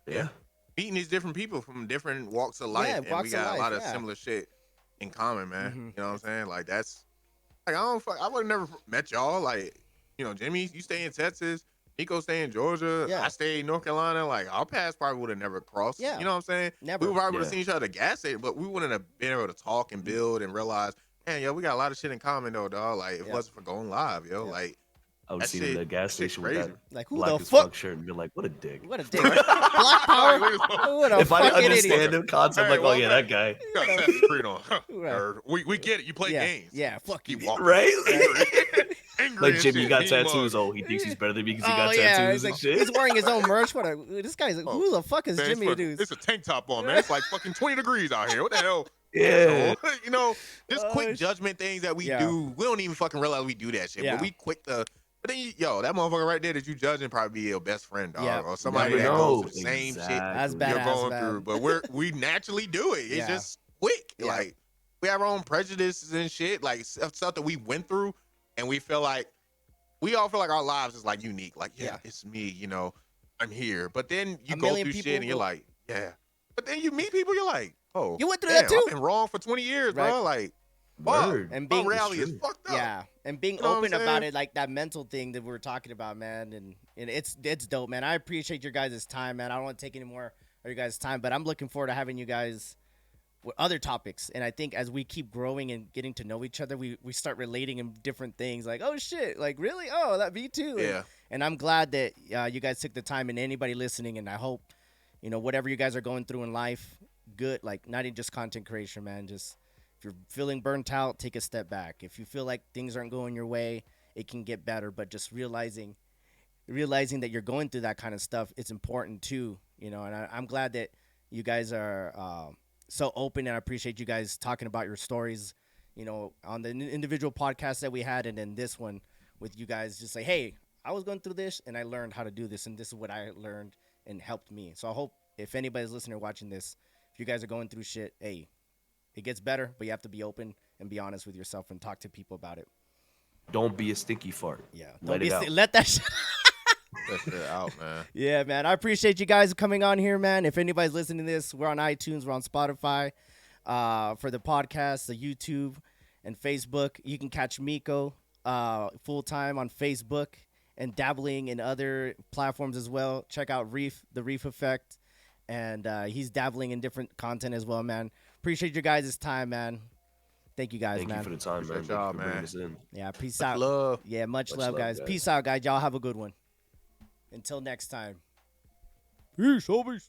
Yeah. Meeting these different people from different walks of life, and we got a lot of similar shit in common, man. Mm-hmm. You know what I'm saying? Like, that's like I would have never met y'all. Like, Jimmy, you stay in Texas. Nico stay in Georgia. Yeah. I stay in North Carolina. Like, our paths probably would have never crossed. Yeah. You know what I'm saying? Never. We probably would have seen each other at the gas station, but we wouldn't have been able to talk and build and realize, man, yo, we got a lot of shit in common though, dog. Like, if it wasn't for going live, yo, like, I would that see shit- him in the gas that shit station with crazy. that Like, who black the as fuck? fuck shirt and be like, what a dick. What a dick. Black power. What a If I didn't fucking understand idiot. the concept, Hey, like, well, oh yeah, that guy. You got Assassin's Creed on. Nerd. We get it. You play Yeah. games. Yeah. Fuck you. Keep walking. Right? Angry Like and Jimmy shit. got He tattoos. mug. Oh, he thinks he's better than me because he got yeah, tattoos he's, and like, shit. he's wearing his own merch. This guy's like, who the fuck is Man, Jimmy it's, dude? it's a tank top on, man. It's like fucking 20 degrees out here. What the hell? Yeah. Just quick judgment things that we do. We don't even fucking realize we do that shit. Yeah. But we quick to. But then, that motherfucker right there that you judging probably be your best friend, dog, Yeah. or somebody Never that know. goes through the same shit That's Exactly. badass, you're going man. through. But we naturally do it. It's Yeah. just quick. Yeah. Like, we have our own prejudices and shit, like stuff that we went through, and we all feel like our lives is like unique. Like, Yeah. it's me, I'm here. But then you A go million through people shit and you're will- like, yeah. But then you meet people, you're like, oh, You went through damn, that too? I've been wrong for 20 years, Right. bro. Like, fuck. Word. And My being reality is true. fucked up. Yeah, and being You know what I'm open about saying? it, like that mental thing that we were talking about, man, and it's dope, man. I appreciate your guys' time, man. I don't want to take any more of your guys' time, but I'm looking forward to having you guys with other topics. And I think as we keep growing and getting to know each other, we start relating in different things. Like, oh shit, like really? Oh, that me too. Yeah. And I'm glad that you guys took the time, and anybody listening, and I hope whatever you guys are going through in life, good, like not even just content creation, man, just. If you're feeling burnt out, take a step back. If you feel like things aren't going your way, it can get better. But just realizing that you're going through that kind of stuff, it's important too. And I'm glad that you guys are so open, and I appreciate you guys talking about your stories. on the individual podcasts that we had, and then this one with you guys, just say, hey, I was going through this and I learned how to do this, and this is what I learned and helped me. So I hope if anybody's listening or watching this, if you guys are going through shit, hey, it gets better, but you have to be open and be honest with yourself and talk to people about it. Don't be a stinky fart. Yeah. Let it out. Let that shit That shit out, man. Yeah, man. I appreciate you guys coming on here, man. If anybody's listening to this, we're on iTunes, we're on Spotify, for the podcast, the YouTube, and Facebook. You can catch Miko full time on Facebook and dabbling in other platforms as well. Check out Reef, the Reef Effect, and he's dabbling in different content as well, man. Appreciate your guys' time, man. Thank you guys, Thank man. you for the time, man. Appreciate y'all, Thank you for bringing man. us in. Yeah, peace Much out. love. Yeah, much love, guys. guys. Peace out, guys. Y'all have a good one. Until next time. Peace, homies.